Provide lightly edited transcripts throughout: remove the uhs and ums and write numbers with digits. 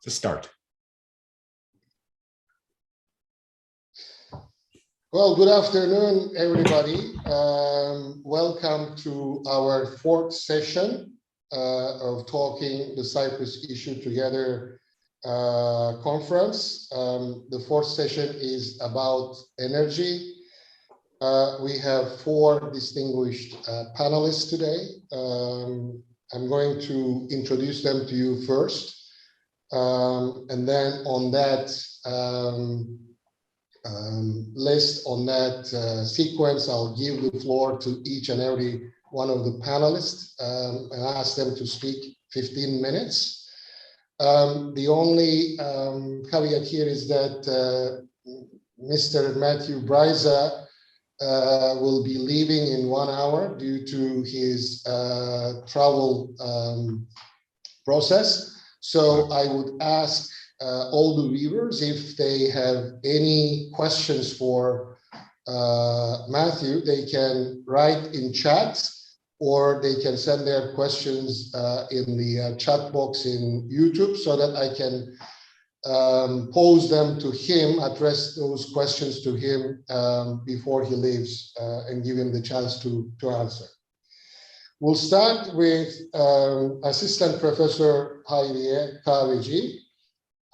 to start. Well, good afternoon, everybody. Welcome to our fourth session of Talking the Cyprus Issue Together conference. The fourth session is about energy. We have four distinguished panelists today. I'm going to introduce them to you first. And then on that list, on that sequence, I'll give the floor to each and every one of the panelists and ask them to speak 15 minutes. The only caveat here is that Mr. Matthew BRYZA will be leaving in 1 hour due to his travel process. So I would ask all the viewers if they have any questions for Matthew, they can write in chat or they can send their questions in the chat box in YouTube so that I can pose them to him, address those questions to him before he leaves and give him the chance to answer. We'll start with Assistant Professor Hayriye KAHVECİ.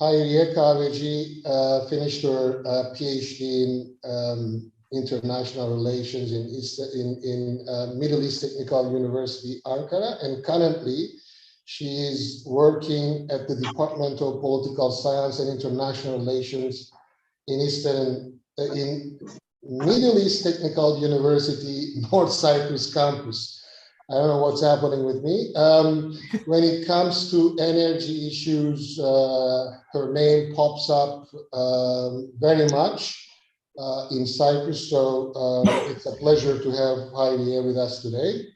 Hayriye KAHVECİ finished her PhD in International Relations in Middle East Technical University, Ankara, and currently she is working at the Department of Political Science and International Relations in Middle East Technical University, North Cyprus campus. I don't know what's happening with me. When it comes to energy issues, her name pops up very much in Cyprus. So it's a pleasure to have Hayriye with us today.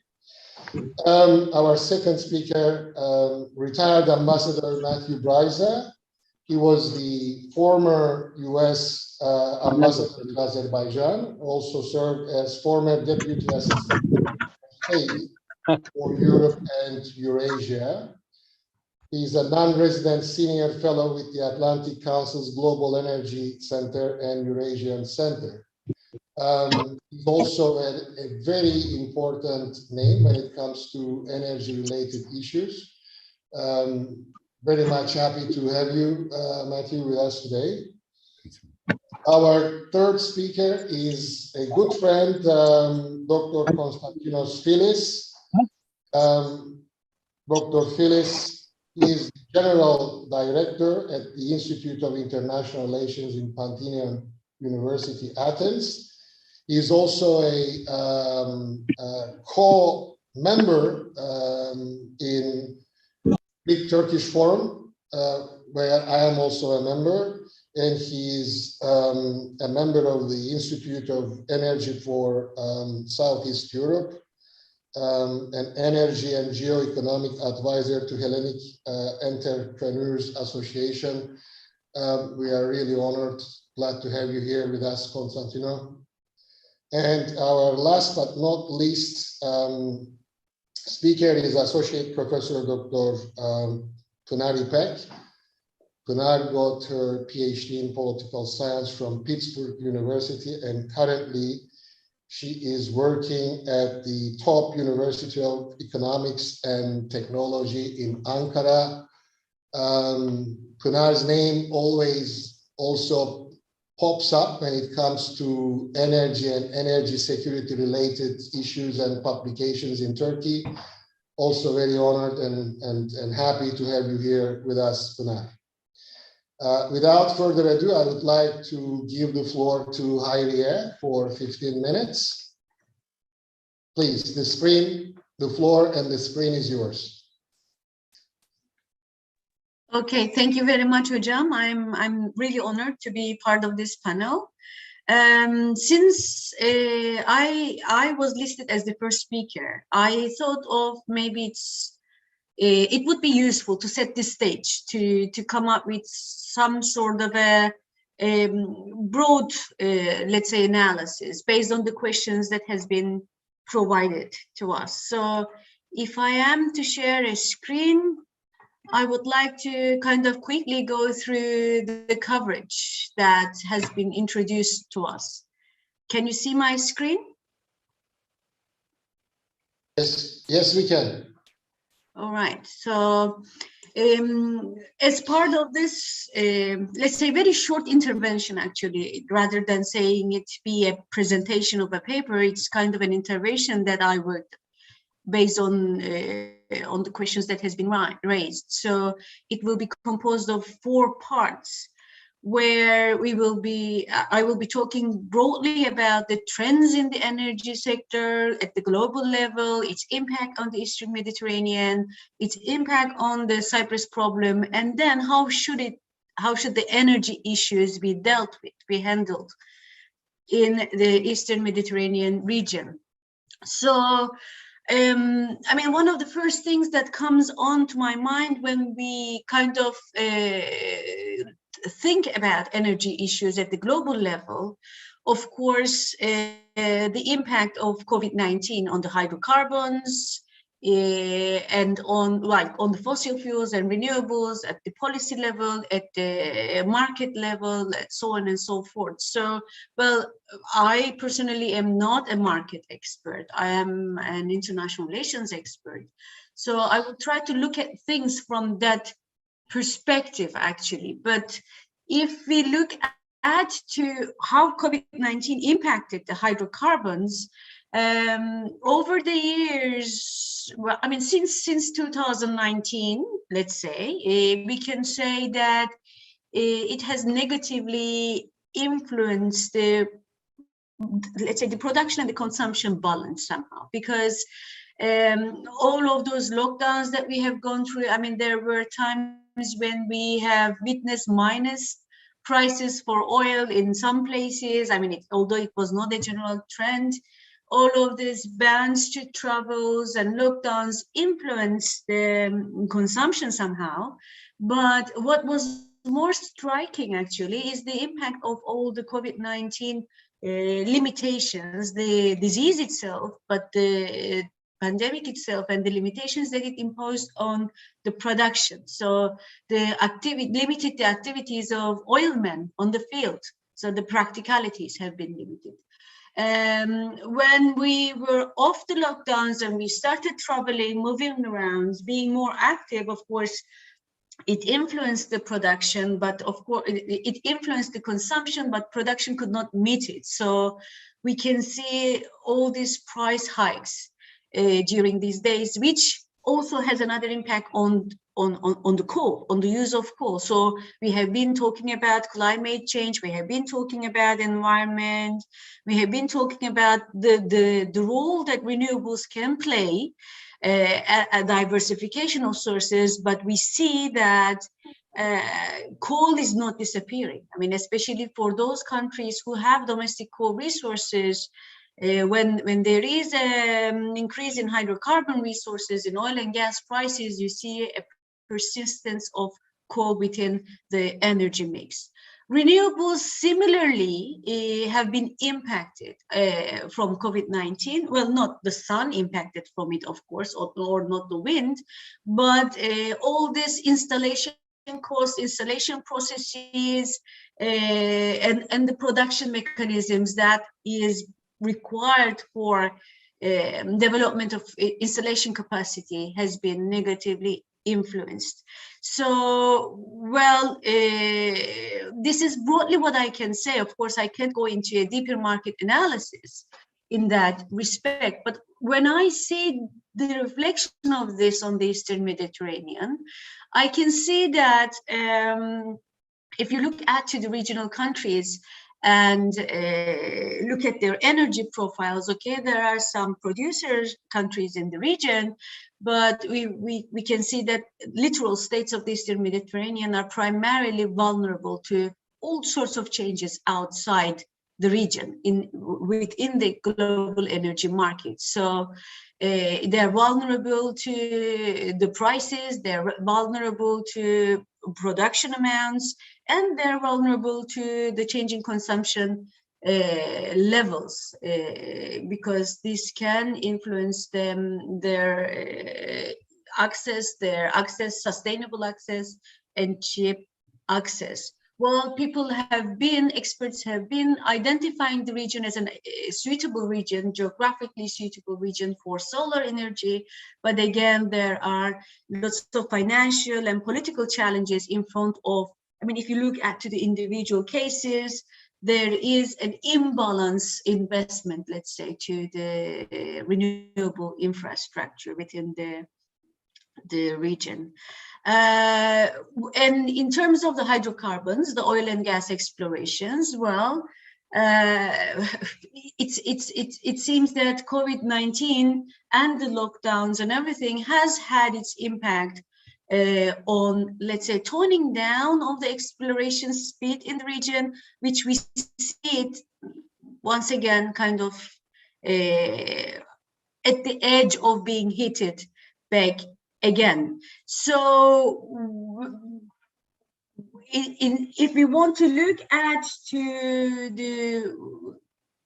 Our second speaker, retired Ambassador Matthew BRYZA. He was the former U.S. Ambassador to Azerbaijan, also served as former Deputy Assistant State for Europe and Eurasia. He's a non-resident senior fellow with the Atlantic Council's Global Energy Center and Eurasian Center. He's also a very important name when it comes to energy-related issues. Very much happy to have you, Matthew, with us today. Our third speaker is a good friend, Dr. Constantinos FILIS. Dr. FILIS is General Director at the Institute of International Relations in Pantheon University, Athens. He is also a co-member in Big Turkish Forum, where I am also a member, and he is a member of the Institute of Energy for Southeast Europe, an energy and geo-economic advisor to Hellenic Entrepreneurs Association. We are really honored, glad to have you here with us, Constantino. And our last but not least speaker is Associate Professor Dr. Pınar İPEK. Pınar got her PhD in Political Science from Pittsburgh University, and currently she is working at the top University of Economics and Technology in Ankara. Pınar's name always also pops up when it comes to energy and energy security related issues and publications in Turkey. Also very honored and happy to have you here with us, Pınar. Without further ado, I would like to give the floor to Hayriye for 15 minutes. Please, the floor and the screen is yours. Okay, thank you very much, Hocam. I'm really honored to be part of this panel. Since I was listed as the first speaker, I thought of maybe it would be useful to set this stage to come up with some sort of a broad, let's say, analysis based on the questions that has been provided to us. So if I am to share a screen, I would like to kind of quickly go through the coverage that has been introduced to us. Can you see my screen? Yes, we can. All right. So as part of this, let's say very short intervention, actually, rather than saying it be a presentation of a paper, it's kind of an intervention that I would, based on the questions that has been raised. So it will be composed of 4 parts, where I will be talking broadly about the trends in the energy sector at the global level, its impact on the Eastern Mediterranean, its impact on the Cyprus problem, and then how should the energy issues be dealt with, be handled in the Eastern Mediterranean region. So I mean, one of the first things that comes onto my mind when we kind of think about energy issues at the global level, of course, the impact of COVID-19 on the hydrocarbons and on the fossil fuels and renewables at the policy level, at the market level, so on and so forth. So, well, I personally am not a market expert. I am an international relations expert. So I will try to look at things from that perspective, actually. But if we look at to how COVID-19 impacted the hydrocarbons, over the years, well, I mean, since 2019, let's say, we can say that it has negatively influenced the, let's say, the production and the consumption balance somehow, because all of those lockdowns that we have gone through, I mean, there were times when we have witnessed minus prices for oil in some places. I mean, although it was not a general trend, all of these bans to travels and lockdowns influenced the consumption somehow. But what was more striking, actually, is the impact of all the COVID-19 limitations, the disease itself, but the pandemic itself and the limitations that it imposed on the production. So the limited the activities of oilmen on the field. So the practicalities have been limited. When we were off the lockdowns and we started traveling, moving around, being more active, of course, it influenced the production, but of course it influenced the consumption, but production could not meet it. So we can see all these price hikes during these days, which also has another impact on the coal, on the use of coal. So we have been talking about climate change, we have been talking about environment, we have been talking about the role that renewables can play, a diversification of sources, but we see that coal is not disappearing. I mean, especially for those countries who have domestic coal resources, when there is an increase in hydrocarbon resources, in oil and gas prices, you see a persistence of coal within the energy mix. Renewables similarly have been impacted from COVID-19. Well, not the sun impacted from it, of course, or not the wind, but all this installation costs, installation processes, and the production mechanisms that is required for development of installation capacity has been negatively influenced. So, well, this is broadly what I can say. Of course, I can't go into a deeper market analysis in that respect, but when I see the reflection of this on the Eastern Mediterranean, I can see that if you look at the regional countries and look at their energy profiles, okay, there are some producers countries in the region, but we can see that littoral states of the Eastern Mediterranean are primarily vulnerable to all sorts of changes outside the region, within the global energy market. So they're vulnerable to the prices, they're vulnerable to production amounts, and they're vulnerable to the changing consumption levels, because this can influence them, their access, sustainable access, and cheap access. Well, experts have been identifying the region as a suitable region, geographically suitable region for solar energy. But again, there are lots of financial and political challenges in front of, I mean, if you look at the individual cases, there is an imbalance investment, let's say, to the renewable infrastructure within the region. And in terms of the hydrocarbons, the oil and gas explorations, well, it seems that COVID-19 and the lockdowns and everything has had its impact on, let's say, toning down of the exploration speed in the region, which we see it once again kind of at the edge of being hit back again. So if we want to look at to the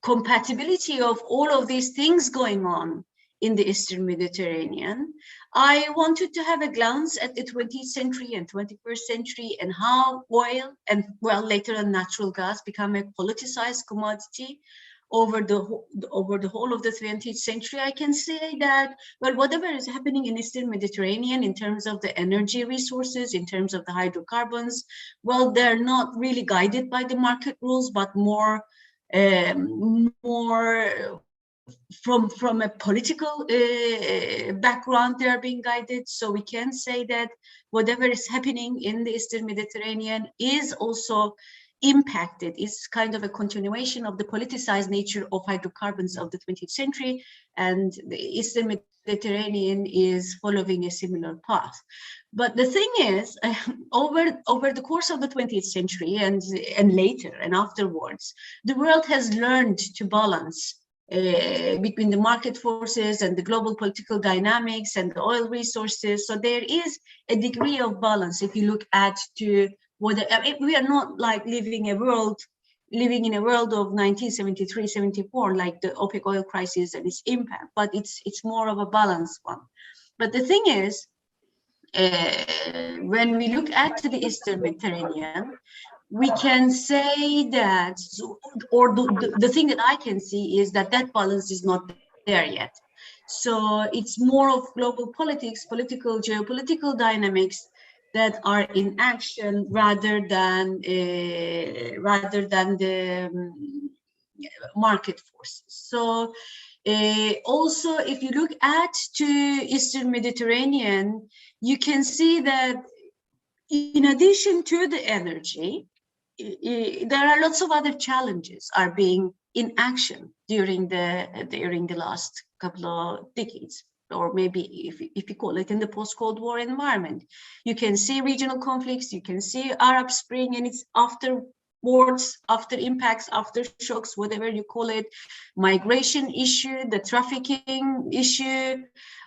compatibility of all of these things going on in the Eastern Mediterranean, I wanted to have a glance at the 20th century and 21st century and how oil and, well, later on natural gas become a politicized commodity over the whole of the 20th century. I can say that, well, whatever is happening in Eastern Mediterranean in terms of the energy resources, in terms of the hydrocarbons, well, they're not really guided by the market rules, but more from a political background, they are being guided. So we can say that whatever is happening in the Eastern Mediterranean is also impacted, is kind of a continuation of the politicized nature of hydrocarbons of the 20th century, and the Eastern Mediterranean is following a similar path. But the thing is, over the course of the 20th century and later and afterwards, the world has learned to balance between the market forces and the global political dynamics and the oil resources. So there is a degree of balance if you look at to we are not like living in a world of 1973-74, like the OPEC oil crisis and its impact, but it's more of a balanced one. But the thing is, when we look at the Eastern Mediterranean, we can say that, or the thing that I can see is that balance is not there yet. So it's more of global politics, geopolitical dynamics that are in action rather than the market forces. So also, if you look at to Eastern Mediterranean, you can see that in addition to the energy, there are lots of other challenges are being in action during the last couple of decades, or maybe if you call it in the post-Cold War environment. You can see regional conflicts, you can see Arab Spring and its afterwards, after impacts, after shocks, whatever you call it, migration issue, the trafficking issue,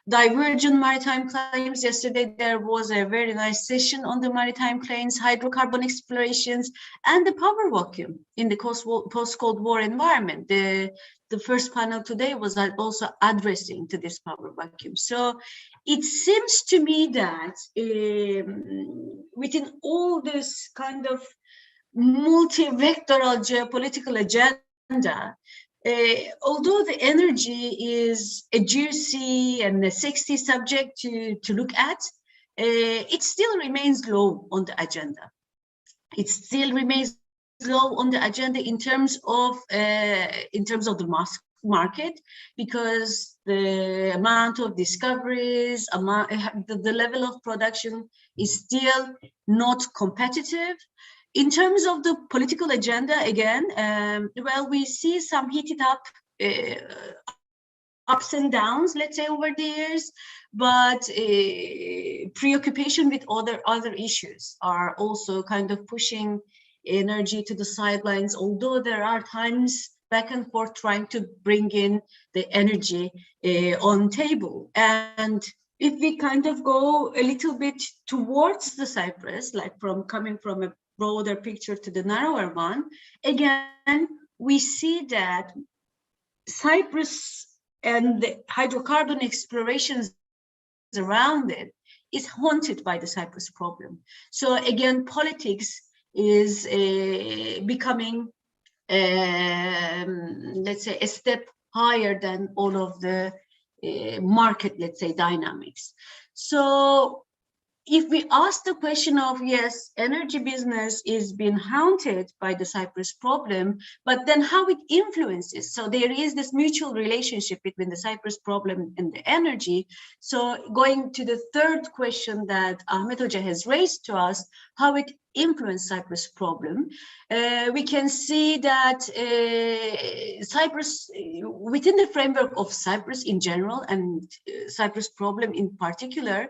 divergent maritime claims. Yesterday there was a very nice session on the maritime claims, hydrocarbon explorations, and the power vacuum in the post-Cold War environment. The first panel today was also addressing to this power vacuum. So it seems to me that within all this kind of multi-vectoral geopolitical agenda, although the energy is a juicy and a sexy subject to look at, it still remains low on the agenda. It still remains low on the agenda in terms of the mass market, because the amount of discoveries, the level of production is still not competitive. In terms of the political agenda, again, well, we see some heated up ups and downs, let's say, over the years, but preoccupation with other issues are also kind of pushing energy to the sidelines, although there are times back and forth trying to bring in the energy on table. And if we kind of go a little bit towards the Cyprus, like coming from a broader picture to the narrower one, again, we see that Cyprus and the hydrocarbon explorations around it is haunted by the Cyprus problem. So again, politics is becoming, let's say, a step higher than all of the market, let's say, dynamics. So if we ask the question of, yes, energy business is being haunted by the Cyprus problem, but then how it influences. So there is this mutual relationship between the Cyprus problem and the energy. So going to the third question that Ahmet Hoca has raised to us, how it influenced Cyprus problem, we can see that Cyprus, within the framework of Cyprus in general and Cyprus problem in particular,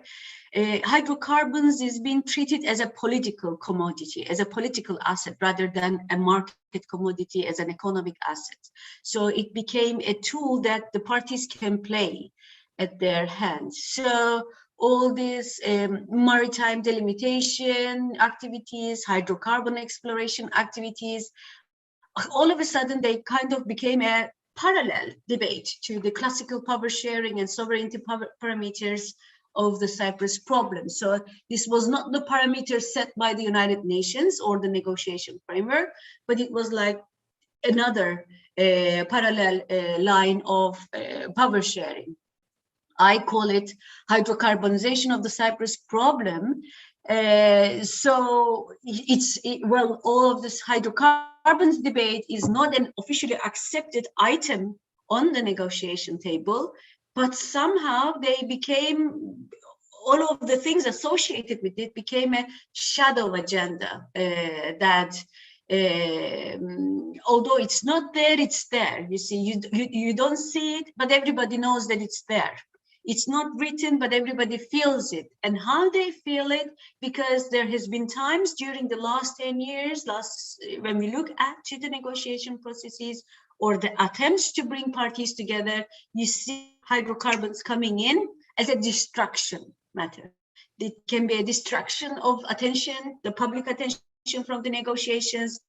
hydrocarbons is being treated as a political commodity, as a political asset, rather than a market commodity, as an economic asset. So it became a tool that the parties can play at their hands. So all these maritime delimitation activities, hydrocarbon exploration activities, all of a sudden they kind of became a parallel debate to the classical power sharing and sovereignty parameters of the Cyprus problem. So this was not the parameter set by the United Nations or the negotiation framework, but it was like another parallel line of power sharing. I call it hydrocarbonization of the Cyprus problem. So well, all of this hydrocarbons debate is not an officially accepted item on the negotiation table, but somehow they became, all of the things associated with it became a shadow agenda that although it's not there, it's there. You see, you don't see it, but everybody knows that it's there. It's not written, but everybody feels it. And how they feel it, because there has been times during the last 10 years, when we look at the negotiation processes or the attempts to bring parties together, you see hydrocarbons coming in as a distraction matter. It can be a distraction of attention, the public attention from the negotiations.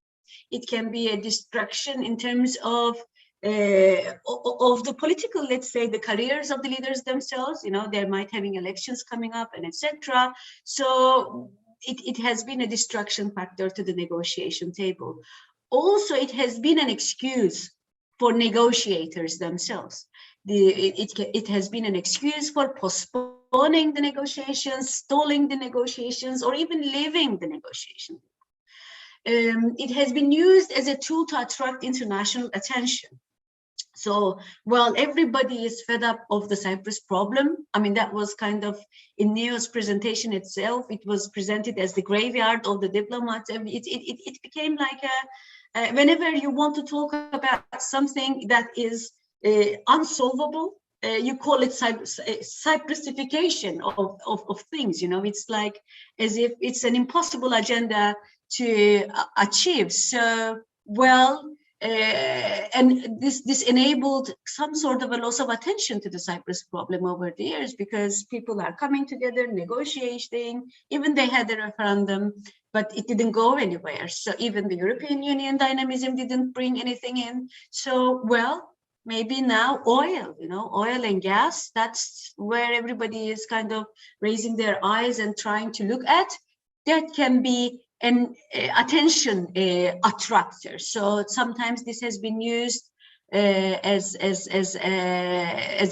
It can be a distraction in terms of the political, let's say, the careers of the leaders themselves. You know, they might having elections coming up and etc. So it has been a distraction factor to the negotiation table. Also, it has been an excuse for negotiators themselves. It has been an excuse for postponing the negotiations, stalling the negotiations, or even leaving the negotiation. It has been used as a tool to attract international attention. So, well, everybody is fed up of the Cyprus problem. I mean, that was kind of in Neo's presentation itself. It was presented as the graveyard of the diplomats. It became like whenever you want to talk about something that is unsolvable, you call it Cyprusification of things. You know, it's like as if it's an impossible agenda to achieve. So, well, and this enabled some sort of a loss of attention to the Cyprus problem over the years, because people are coming together, negotiating, even they had a referendum, but it didn't go anywhere. So even the European Union dynamism didn't bring anything in. So, well, maybe now oil, you know, oil and gas, that's where everybody is kind of raising their eyes and trying to look at. That can be an attention attractor. So sometimes this has been used as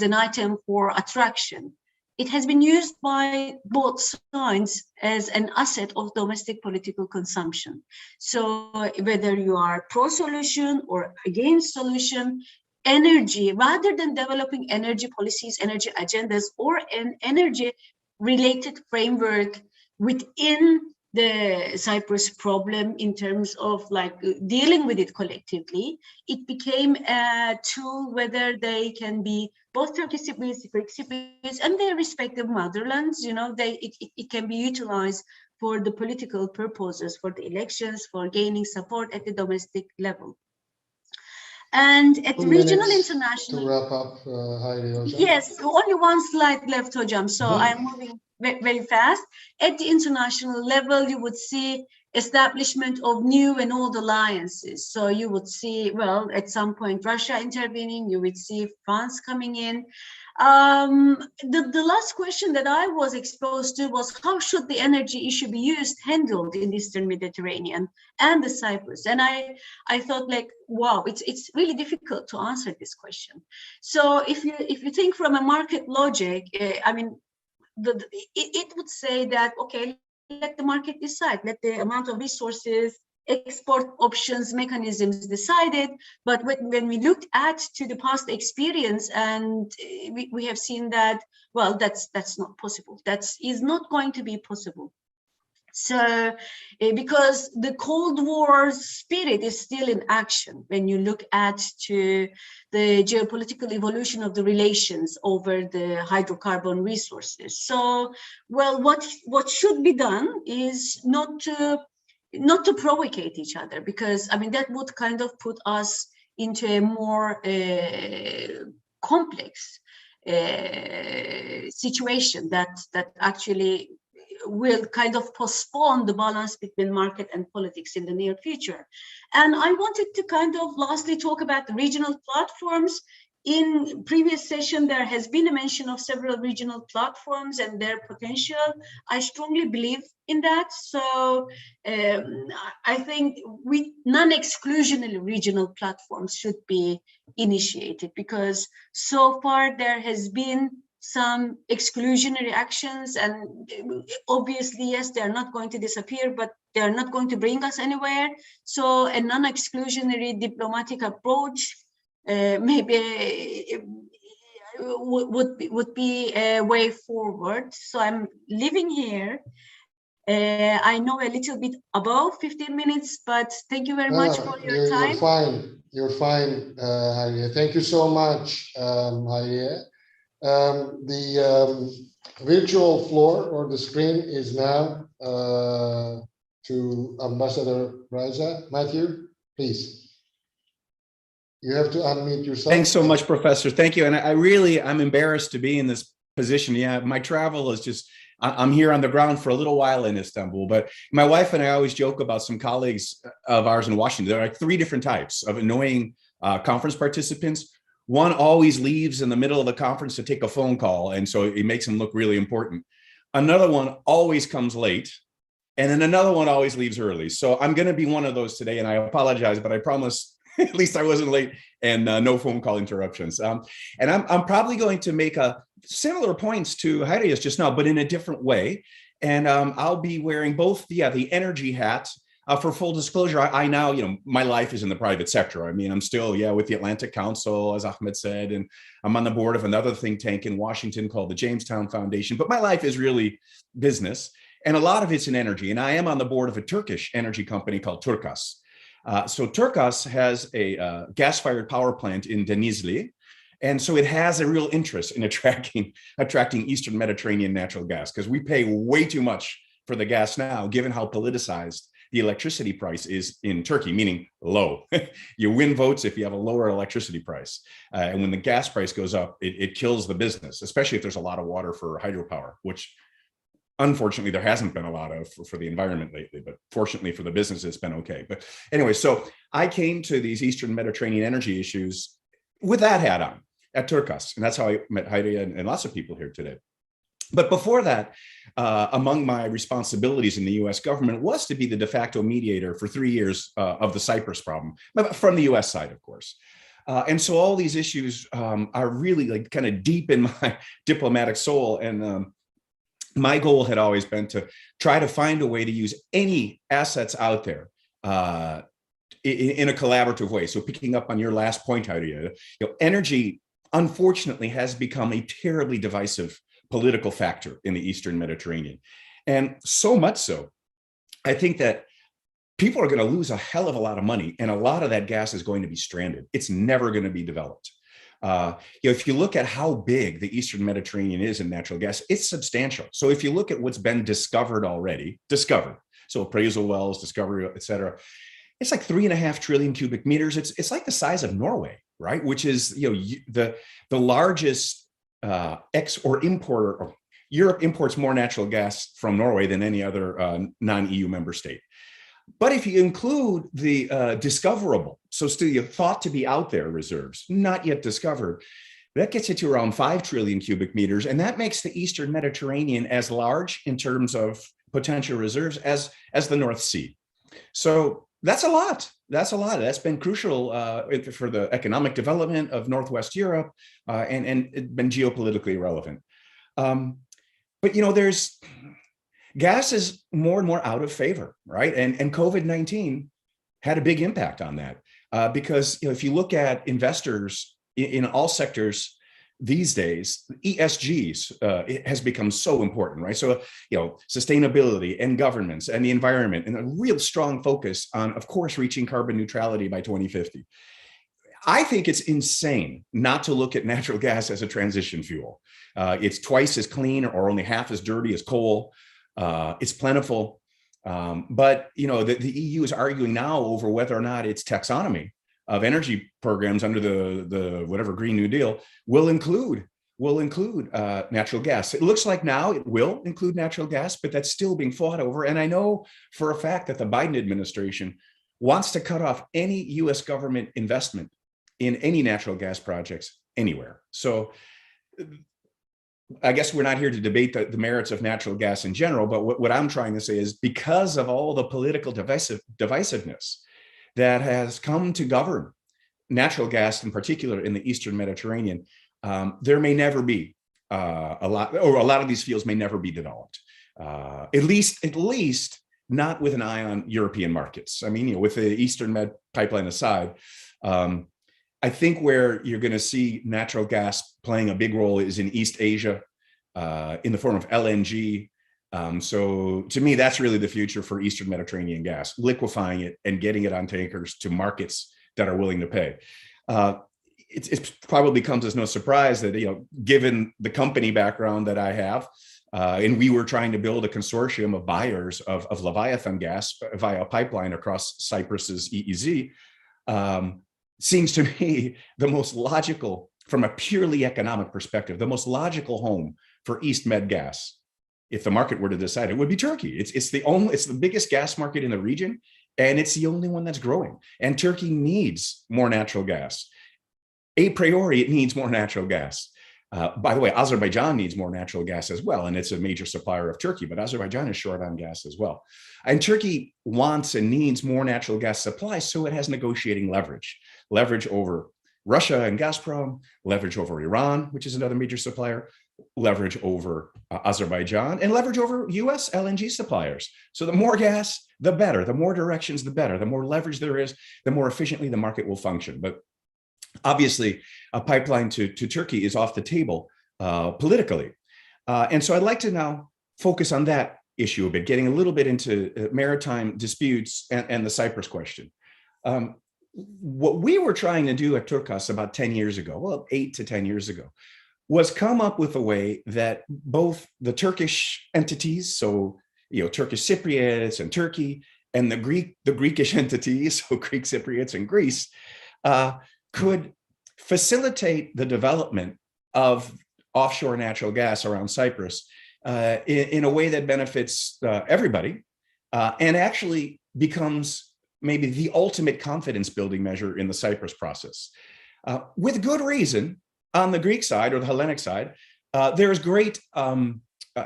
an item for attraction. It has been used by both sides as an asset of domestic political consumption. So whether you are pro-solution or against solution, energy, rather than developing energy policies, energy agendas, or an energy-related framework within the Cyprus problem in terms of like dealing with it collectively, it became a tool whether they can be both Turkish Cypriots, Greek Cypriots, and their respective motherlands. You know, it can be utilized for the political purposes, for the elections, for gaining support at the domestic level. And at the regional international. To wrap up, Hayriye. Yes, only one slide left, Hocam. So I'm moving very fast. At the international level, you would see establishment of new and old alliances. So you would see, well, at some point, Russia intervening, you would see France coming in. The last question that I was exposed to was, how should the energy issue be handled in the Eastern Mediterranean and the Cyprus? And I thought, like, wow, it's really difficult to answer this question. So if you think from a market logic, I mean, it would say that, okay, let the market decide, let the amount of resources, export options, mechanisms decided. But when we look to the past experience, and we have seen that, well, that's not possible. That is not going to be possible. So because the Cold War spirit is still in action when you look to the geopolitical evolution of the relations over the hydrocarbon resources. So, well, what should be done is not to provocate each other, because I mean that would kind of put us into a more complex situation that actually will kind of postpone the balance between market and politics in the near future. And I wanted to kind of lastly talk about the regional platforms. In previous session, there has been a mention of several regional platforms and their potential. I strongly believe in that. So I think non-exclusionary regional platforms should be initiated, because so far there has been some exclusionary actions, and obviously, yes, they're not going to disappear, but they're not going to bring us anywhere. So a non-exclusionary diplomatic approach maybe would be a way forward. So I'm living here. I know a little bit above 15 minutes, but thank you very much for your time. You're fine. You're fine, Hayriye. Thank you so much, Hayriye. The virtual floor or the screen is now to Ambassador BRYZA. Matthew, please. You have to unmute yourself. Thanks so much, Professor. Thank you. And I'm embarrassed to be in this position. Yeah, my travel is just, I'm here on the ground for a little while in Istanbul, but my wife and I always joke about some colleagues of ours in Washington. There are like 3 different types of annoying conference participants. One always leaves in the middle of the conference to take a phone call, and so it makes him look really important. Another one always comes late, and then another one always leaves early. So I'm going to be one of those today, and I apologize, but I promise at least I wasn't late, and no phone call interruptions. And I'm probably going to make similar points to Hayriye's just now, but in a different way. And I'll be wearing both the energy hat. For full disclosure, I now, my life is in the private sector. I mean, I'm still, with the Atlantic Council, as Ahmet said, and I'm on the board of another think tank in Washington called the Jamestown Foundation. But my life is really business, and a lot of it's in energy. And I am on the board of a Turkish energy company called Turkas. So Turkas has a gas-fired power plant in Denizli. And so it has a real interest in attracting Eastern Mediterranean natural gas, because we pay way too much for the gas now, given how politicized the electricity price is in Turkey, meaning low. You win votes if you have a lower electricity price. And when the gas price goes up, it kills the business, especially if there's a lot of water for hydropower, which unfortunately there hasn't been a lot of for the environment lately, but fortunately for the business, it's been okay. But anyway, so I came to these Eastern Mediterranean energy issues with that hat on at Turkas. And that's how I met Hayriye and lots of people here today. But before that, among my responsibilities in the US government was to be the de facto mediator for 3 years of the Cyprus problem, from the US side, of course. And so all these issues are really like kind of deep in my diplomatic soul. And my goal had always been to try to find a way to use any assets out there in a collaborative way. So picking up on your last point, Hayriye, energy, unfortunately, has become a terribly divisive political factor in the Eastern Mediterranean. And so much so, I think that people are going to lose a hell of a lot of money, and a lot of that gas is going to be stranded. It's never going to be developed. If you look at how big the Eastern Mediterranean is in natural gas, it's substantial. So if you look at what's been discovered already, so appraisal wells, discovery, et cetera, it's like 3.5 trillion cubic meters. It's like the size of Norway, right? Which is, the largest importer. Europe imports more natural gas from Norway than any other non-EU member state. But if you include the discoverable, so still thought to be out there reserves, not yet discovered, that gets you to around 5 trillion cubic meters. And that makes the Eastern Mediterranean as large in terms of potential reserves as the North Sea. So that's a lot. That's a lot. That's been crucial for the economic development of Northwest Europe and it's been geopolitically relevant. But, you know, there's gas is more and more out of favor, right? And COVID-19 had a big impact on that because, you know, if you look at investors in all sectors these days, ESGs it has become so important, right? So, you know, sustainability and governance and the environment and a real strong focus on, of course, reaching carbon neutrality by 2050. I think it's insane not to look at natural gas as a transition fuel. It's twice as clean or only half as dirty as coal. It's plentiful. But, you know, the EU is arguing now over whether or not its taxonomy of energy programs under the whatever Green New Deal will include natural gas. It looks like now it will include natural gas, but that's still being fought over. And I know for a fact that the Biden administration wants to cut off any US government investment in any natural gas projects anywhere. So I guess we're not here to debate the merits of natural gas in general, but what I'm trying to say is because of all the political divisiveness that has come to govern natural gas in particular in the Eastern Mediterranean, there may never be a lot of these fields may never be developed, at least not with an eye on European markets. I mean, you know, with the Eastern Med pipeline aside, I think where you're going to see natural gas playing a big role is in East Asia in the form of LNG. So to me, that's really the future for Eastern Mediterranean gas, liquefying it and getting it on tankers to markets that are willing to pay. It probably comes as no surprise that, you know, given the company background that I have, and we were trying to build a consortium of buyers of Leviathan gas via a pipeline across Cyprus's EEZ, seems to me the most logical, from a purely economic perspective, the most logical home for East Med gas, if the market were to decide, it would be Turkey. It's the biggest gas market in the region, and it's the only one that's growing. And Turkey needs more natural gas. A priori, it needs more natural gas. By the way, Azerbaijan needs more natural gas as well, and it's a major supplier of Turkey, but Azerbaijan is short on gas as well. And Turkey wants and needs more natural gas supply, so it has negotiating leverage over Russia and Gazprom, leverage over Iran, which is another major supplier, leverage over Azerbaijan, and leverage over US LNG suppliers. So the more gas, the better. The more directions, the better. The more leverage there is, the more efficiently the market will function. But obviously, a pipeline to Turkey is off the table politically. And so I'd like to now focus on that issue a bit, getting a little bit into maritime disputes and the Cyprus question. What we were trying to do at Turkas about 10 years ago, well, 8 to 10 years ago, was come up with a way that both the Turkish entities, so, you know, Turkish Cypriots and Turkey, and the Greekish entities, so Greek Cypriots and Greece, could facilitate the development of offshore natural gas around Cyprus in a way that benefits everybody and actually becomes maybe the ultimate confidence building measure in the Cyprus process. With good reason, on the Greek side or the Hellenic side, there is great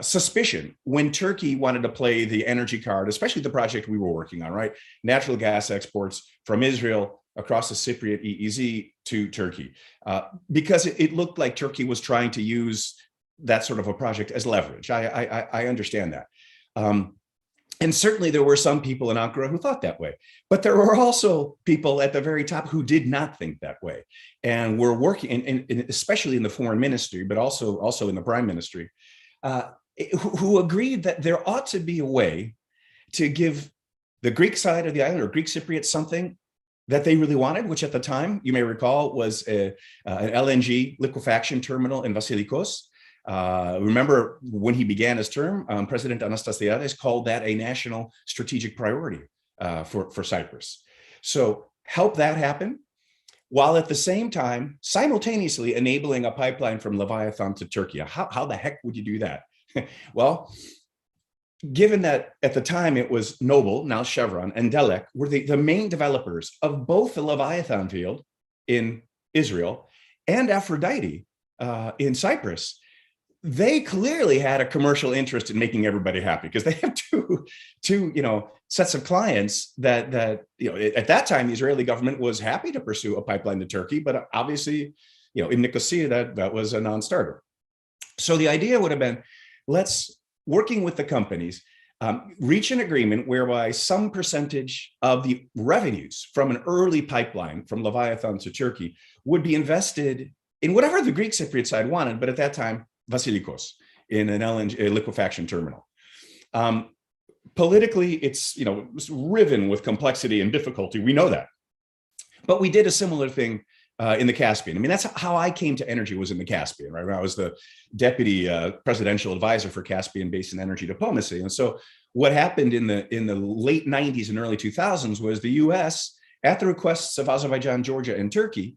suspicion when Turkey wanted to play the energy card, especially the project we were working on, right? Natural gas exports from Israel across the Cypriot EEZ to Turkey, because it looked like Turkey was trying to use that sort of a project as leverage. I understand that. And certainly there were some people in Ankara who thought that way, but there were also people at the very top who did not think that way. And were working, especially in the foreign ministry, but also in the prime ministry, who agreed that there ought to be a way to give the Greek side of the island or Greek Cypriots something that they really wanted, which at the time, you may recall, was an LNG liquefaction terminal in Vasilikos. Remember when he began his term, President Anastasiades called that a national strategic priority for Cyprus. So help that happen, while at the same time, simultaneously enabling a pipeline from Leviathan to Turkey. How the heck would you do that? Well, given that at the time it was Noble, now Chevron, and Delek were the main developers of both the Leviathan field in Israel and Aphrodite in Cyprus, they clearly had a commercial interest in making everybody happy because they have two sets of clients that at that time the Israeli government was happy to pursue a pipeline to Turkey, but obviously in Nicosia that was a non-starter. So the idea would have been, let's, working with the companies, reach an agreement whereby some percentage of the revenues from an early pipeline from Leviathan to Turkey would be invested in whatever the Greek Cypriot side wanted, but at that time, Vasilikos, in an LNG, a liquefaction terminal. Politically, it's riven with complexity and difficulty. We know that, but we did a similar thing in the Caspian. I mean, that's how I came to energy, was in the Caspian, right? I was the deputy presidential advisor for Caspian Basin energy diplomacy. And so what happened in the late 90s and early 2000s was the US, at the requests of Azerbaijan, Georgia, and Turkey,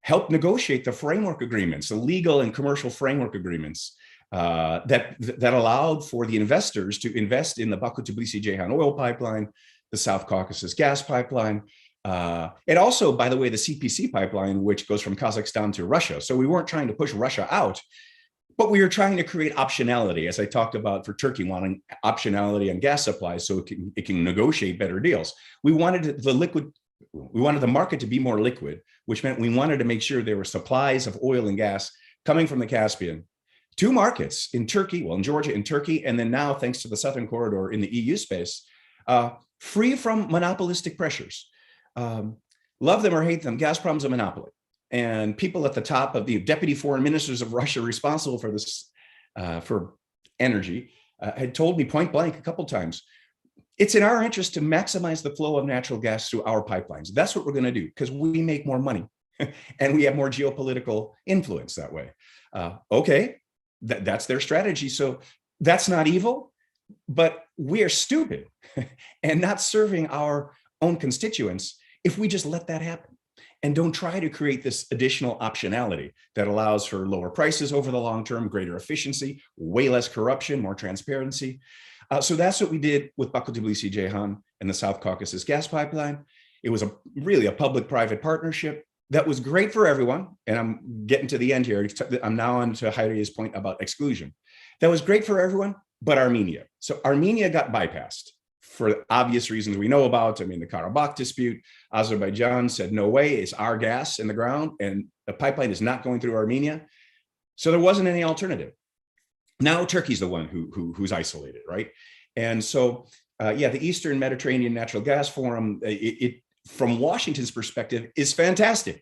helped negotiate the framework agreements, the legal and commercial framework agreements that allowed for the investors to invest in the Baku-Tbilisi-Ceyhan oil pipeline, the South Caucasus gas pipeline, and also, by the way, the CPC pipeline, which goes from Kazakhstan to Russia. So we weren't trying to push Russia out, but we were trying to create optionality, as I talked about for Turkey, wanting optionality on gas supplies so it can negotiate better deals. We wanted the market to be more liquid, which meant we wanted to make sure there were supplies of oil and gas coming from the Caspian to markets in Turkey, well, in Georgia, in Turkey, and then now, thanks to the Southern Corridor in the EU space, free from monopolistic pressures. Love them or hate them, Gazprom's a monopoly. And people at the top of the deputy foreign ministers of Russia responsible for this, for energy, had told me point blank a couple times, it's in our interest to maximize the flow of natural gas through our pipelines. That's what we're going to do because we make more money and we have more geopolitical influence that way. Okay, that's their strategy. So that's not evil, but we are stupid and not serving our own constituents if we just let that happen and don't try to create this additional optionality that allows for lower prices over the long term, greater efficiency, way less corruption, more transparency. So that's what we did with Baku-Tbilisi-Ceyhan and the South Caucasus gas pipeline. It was really a public-private partnership that was great for everyone. And I'm getting to the end here. I'm now on to Hayriye's point about exclusion. That was great for everyone, but Armenia. So Armenia got bypassed for obvious reasons we know about. I mean, the Karabakh dispute, Azerbaijan said, no way, it's our gas in the ground and the pipeline is not going through Armenia. So there wasn't any alternative. Now Turkey's the one who's isolated, right? And so, yeah, the Eastern Mediterranean Natural Gas Forum, from Washington's perspective, is fantastic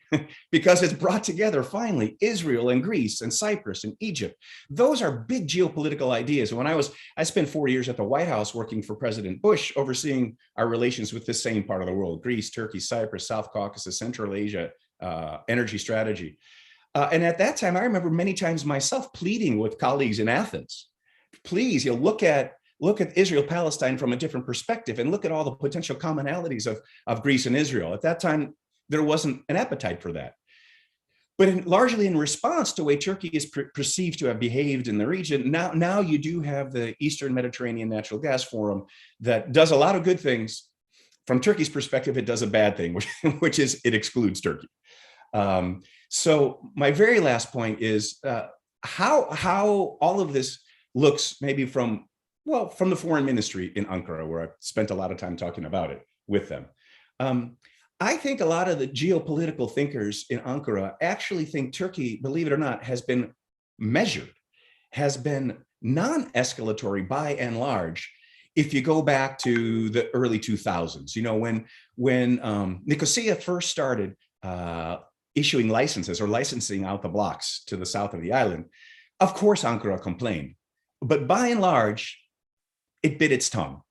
because it's brought together finally Israel and Greece and Cyprus and Egypt. Those are big geopolitical ideas. When I spent 4 years at the White House working for President Bush, overseeing our relations with this same part of the world: Greece, Turkey, Cyprus, South Caucasus, Central Asia, energy strategy. And at that time, I remember many times myself pleading with colleagues in Athens, please, look at Israel-Palestine from a different perspective and look at all the potential commonalities of Greece and Israel. At that time, there wasn't an appetite for that. But largely in response to the way Turkey is perceived to have behaved in the region, now you do have the Eastern Mediterranean Natural Gas Forum that does a lot of good things. From Turkey's perspective, it does a bad thing, which is it excludes Turkey. So my very last point is how all of this looks maybe from the foreign ministry in Ankara, where I've spent a lot of time talking about it with them. I think a lot of the geopolitical thinkers in Ankara actually think Turkey, believe it or not, has been measured, has been non-escalatory by and large. If you go back to the early 2000s, when Nicosia first started issuing licenses or licensing out the blocks to the south of the island, of course, Ankara complained. But by and large, it bit its tongue.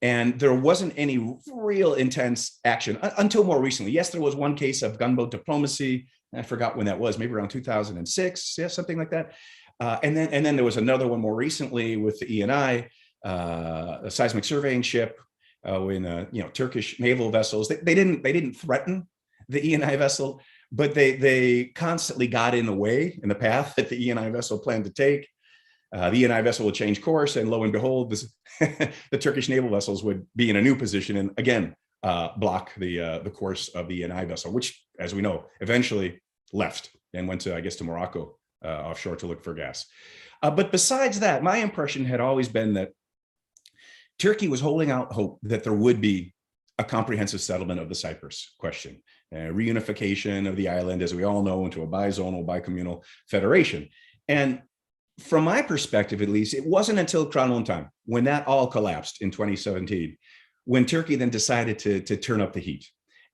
And there wasn't any real intense action until more recently. Yes, there was one case of gunboat diplomacy. I forgot when that was, maybe around 2006, yeah, something like that. And then there was another one more recently with the ENI, a seismic surveying ship, when Turkish naval vessels. They didn't threaten the ENI vessel, but they constantly got in the way, in the path that the ENI vessel planned to take. the Eni vessel would change course, and lo and behold, the Turkish naval vessels would be in a new position and again block the course of the Eni vessel, which, as we know, eventually left and went to, I guess, to Morocco offshore to look for gas. But besides that, my impression had always been that Turkey was holding out hope that there would be a comprehensive settlement of the Cyprus question, reunification of the island, as we all know, into a bizonal, bicommunal federation. And from my perspective, at least, it wasn't until Crown time, when that all collapsed in 2017, when Turkey then decided to turn up the heat.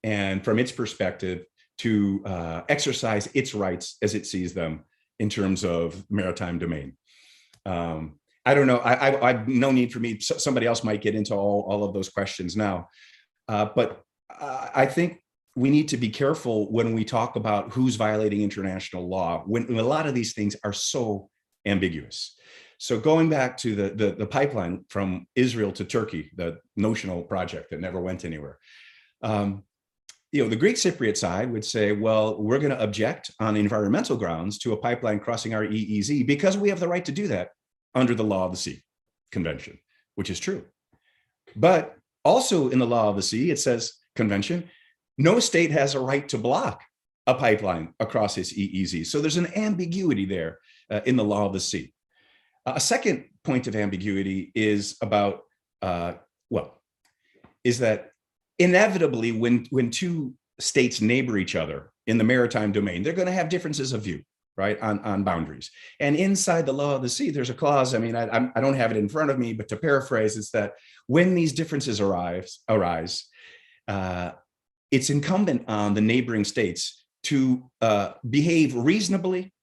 And from its perspective, to exercise its rights as it sees them in terms of maritime domain. I don't know, I no need for me, somebody else might get into all of those questions now. But I think we need to be careful when we talk about who's violating international law, when a lot of these things are so ambiguous. So going back to the pipeline from Israel to Turkey, the notional project that never went anywhere. The Greek Cypriot side would say, well, we're going to object on environmental grounds to a pipeline crossing our EEZ because we have the right to do that under the Law of the Sea Convention, which is true. But also in the Law of the Sea, it says, Convention, no state has a right to block a pipeline across its EEZ. So there's an ambiguity there in the Law of the Sea. A second point of ambiguity is about, is that inevitably when two states neighbor each other in the maritime domain, they're going to have differences of view, right, on boundaries. And inside the Law of the Sea, there's a clause, I mean, I don't have it in front of me, but to paraphrase, it's that when these differences arise, it's incumbent on the neighboring states to behave reasonably,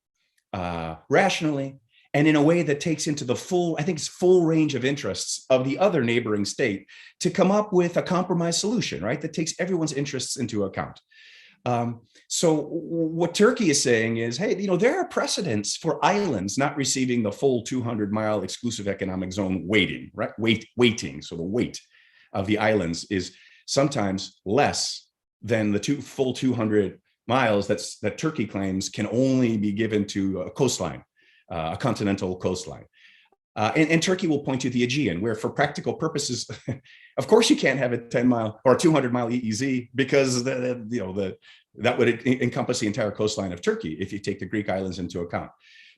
rationally, and in a way that takes into the full, I think it's full range of interests of the other neighboring state to come up with a compromise solution, right, that takes everyone's interests into account. So what Turkey is saying is, hey, there are precedents for islands not receiving the full 200-mile exclusive economic zone weighting, right? Weighting. So the weight of the islands is sometimes less than the full 200 miles that Turkey claims can only be given to a coastline. A continental coastline. And Turkey will point to the Aegean, where for practical purposes, of course you can't have a 10-mile or 200-mile EEZ because that would encompass the entire coastline of Turkey if you take the Greek islands into account.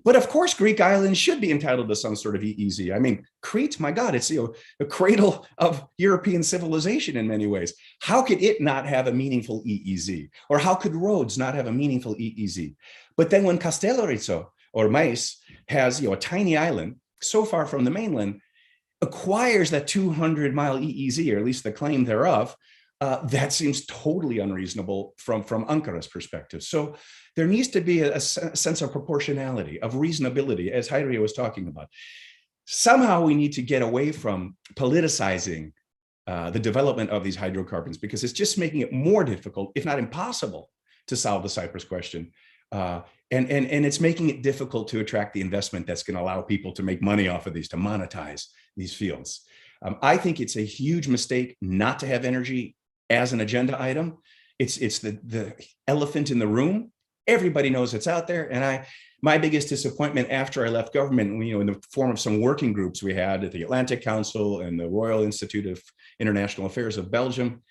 But of course, Greek islands should be entitled to some sort of EEZ. I mean, Crete, my God, it's the cradle of European civilization in many ways. How could it not have a meaningful EEZ? Or how could Rhodes not have a meaningful EEZ? But then when Castellarizo or Mais has a tiny island so far from the mainland, acquires that 200-mile EEZ, or at least the claim thereof, that seems totally unreasonable from Ankara's perspective. So there needs to be a sense of proportionality, of reasonability, as Hayriye was talking about. Somehow we need to get away from politicizing the development of these hydrocarbons, because it's just making it more difficult, if not impossible, to solve the Cyprus question. And it's making it difficult to attract the investment that's going to allow people to make money off of these, to monetize these fields. I think it's a huge mistake not to have energy as an agenda item. It's the elephant in the room. Everybody knows it's out there. And my biggest disappointment after I left government, in the form of some working groups we had at the Atlantic Council and the Royal Institute of International Affairs of Belgium,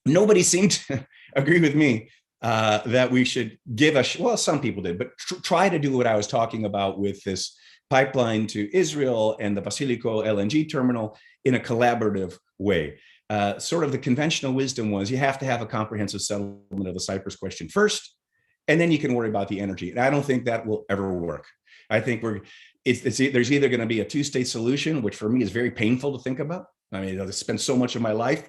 nobody seemed to agree with me that we should give well, some people did, but try to do what I was talking about with this pipeline to Israel and the Basilico LNG terminal in a collaborative way. Sort of the conventional wisdom was you have to have a comprehensive settlement of the Cyprus question first, and then you can worry about the energy. And I don't think that will ever work. I think there's either going to be a two-state solution, which for me is very painful to think about. I mean, I spent so much of my life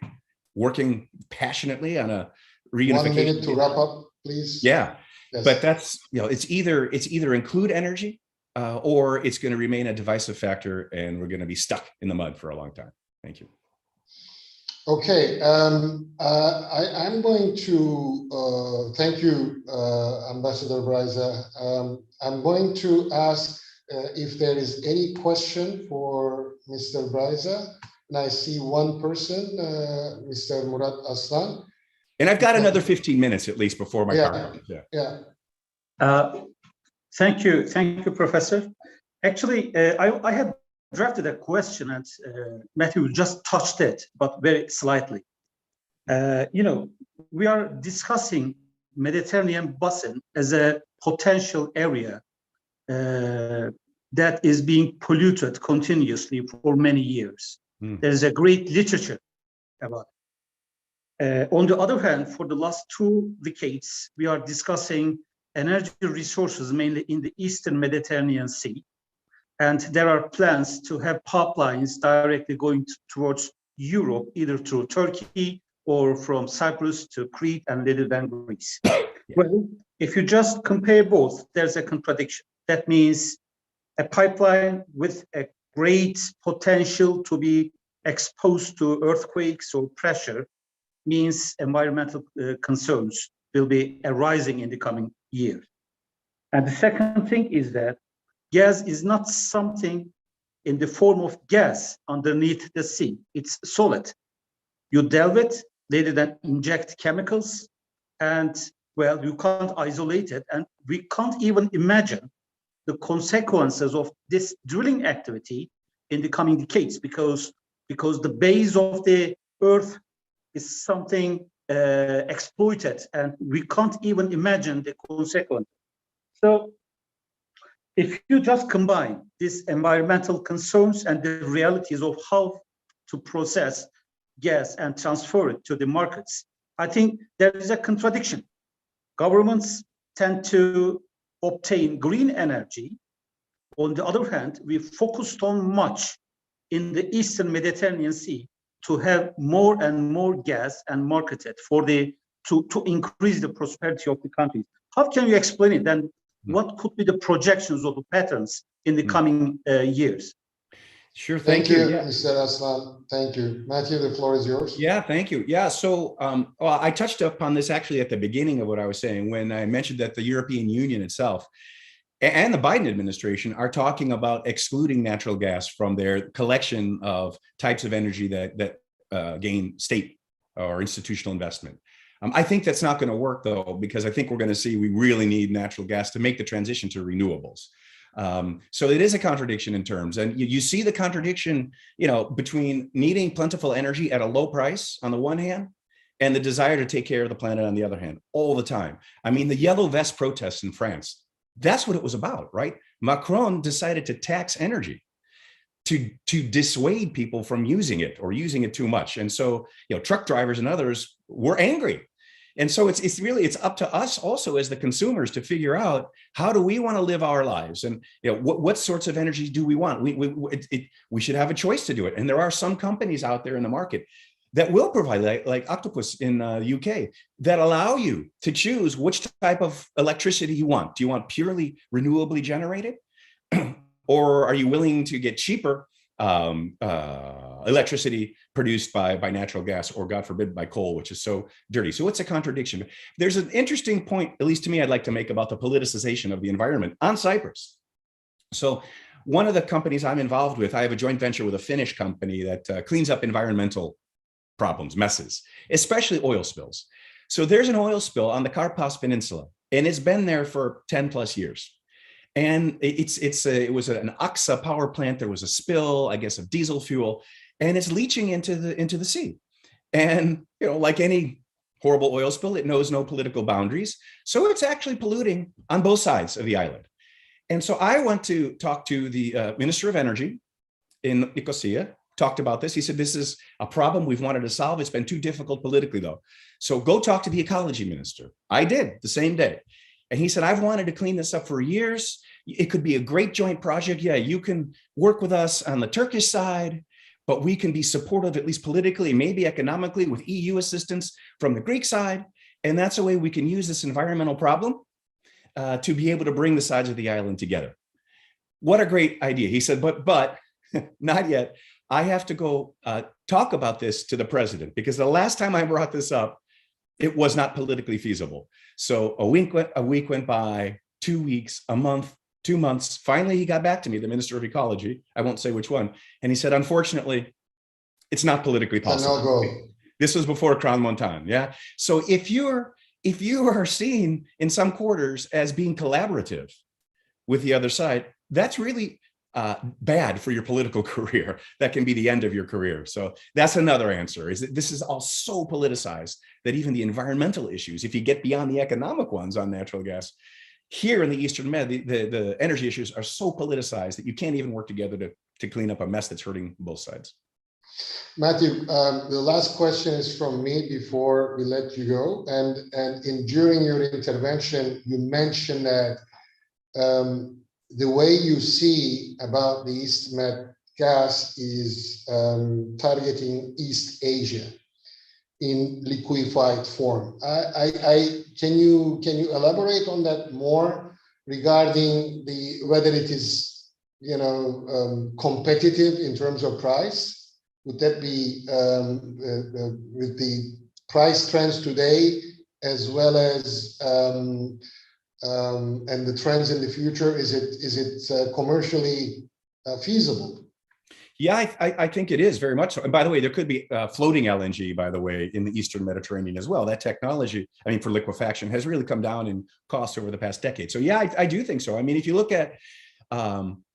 working passionately on a reunification. 1 minute to wrap up, please. Yeah, yes. But that's, it's either include energy or it's going to remain a divisive factor and we're going to be stuck in the mud for a long time. Thank you. Okay, I'm going to thank you, Ambassador BRYZA. I'm going to ask if there is any question for Mr. BRYZA. And I see one person, Mr. Murat Aslan. And I've got another 15 minutes at least before my conference. Yeah. Thank you, Professor. Actually, I had drafted a question, and Matthew just touched it, but very slightly. We are discussing Mediterranean basin as a potential area that is being polluted continuously for many years. There is a great literature about it. On the other hand, for the last 2 decades, we are discussing energy resources mainly in the Eastern Mediterranean Sea. And there are plans to have pipelines directly going towards Europe, either through Turkey or from Cyprus to Crete and little than Greece. Well, if you just compare both, there's a contradiction. That means a pipeline with a great potential to be exposed to earthquakes or pressure means environmental concerns will be arising in the coming years. And the second thing is that gas is not something in the form of gas underneath the sea. It's solid. You delve it, later then inject chemicals, and well, you can't isolate it. And we can't even imagine the consequences of this drilling activity in the coming decades, because the base of the earth is something exploited, and we can't even imagine the consequence. So if you just combine these environmental concerns and the realities of how to process gas and transfer it to the markets, I think there is a contradiction. Governments tend to obtain green energy. On the other hand, we focused on much in the Eastern Mediterranean Sea to have more and more gas and market it to increase the prosperity of the countries. How can you explain it? Then what could be the projections of the patterns in the coming years? Sure. Thank you, Yeah. Mr. Aslan. Thank you. Matthew, the floor is yours. Yeah, thank you. Yeah, so well, I touched upon this actually at the beginning of what I was saying when I mentioned that the European Union itself and the Biden administration are talking about excluding natural gas from their collection of types of energy that gain state or institutional investment. I think that's not going to work, though, because I think we're going to see we really need natural gas to make the transition to renewables. So it is a contradiction in terms, and you see the contradiction, between needing plentiful energy at a low price on the one hand, and the desire to take care of the planet on the other hand, all the time. I mean, the yellow vest protests in France, that's what it was about, right? Macron decided to tax energy to dissuade people from using it or using it too much. And so, truck drivers and others were angry. And so it's up to us also as the consumers to figure out, how do we want to live our lives, and what sorts of energy do we want? We should have a choice to do it. And there are some companies out there in the market that will provide, like Octopus in the UK, that allow you to choose which type of electricity you want. Do you want purely renewably generated, or are you willing to get cheaper electricity produced by natural gas, or God forbid by coal, which is so dirty? So it's a contradiction. There's an interesting point, at least to me, I'd like to make about the politicization of the environment on Cyprus. So one of the companies I'm involved with, I have a joint venture with a Finnish company that cleans up environmental problems, messes, especially oil spills. So there's an oil spill on the Karpas Peninsula, and it's been there for 10 plus years. And it was an AXA power plant. There was a spill, I guess, of diesel fuel, and it's leaching into the sea. And like any horrible oil spill, it knows no political boundaries. So it's actually polluting on both sides of the island. And so I went to talk to the Minister of Energy in Nicosia, talked about this. He said, this is a problem we've wanted to solve. It's been too difficult politically, though. So go talk to the ecology minister. I did the same day. And he said, I've wanted to clean this up for years. It could be a great joint project. Yeah, you can work with us on the Turkish side, but we can be supportive, at least politically, maybe economically, with EU assistance from the Greek side. And that's a way we can use this environmental problem to be able to bring the sides of the island together. What a great idea. He said, but not yet. I have to go talk about this to the president, because the last time I brought this up, it was not politically feasible. So a week went by, 2 weeks, a month, 2 months. Finally, he got back to me, the Minister of Ecology. I won't say which one. And he said, unfortunately, it's not politically possible. This was before Crown Montan. Yeah. So if you are seen in some quarters as being collaborative with the other side, that's really bad for your political career. That can be the end of your career. So that's another answer, is that this is all so politicized that even the environmental issues, if you get beyond the economic ones on natural gas, here in the Eastern Med, the energy issues are so politicized that you can't even work together to clean up a mess that's hurting both sides. Matthew, the last question is from me before we let you go. During your intervention, you mentioned that the way you see about the East Med gas is targeting East Asia in liquefied form. Can you elaborate on that more regarding whether it is competitive in terms of price? Would that be with the price trends today, as well as and the trends in the future? Is it commercially feasible? Yeah, I think it is very much so. And by the way, there could be floating LNG, by the way, in the Eastern Mediterranean as well. That technology, I mean, for liquefaction has really come down in cost over the past decade. So yeah, I do think so. I mean, if you look at,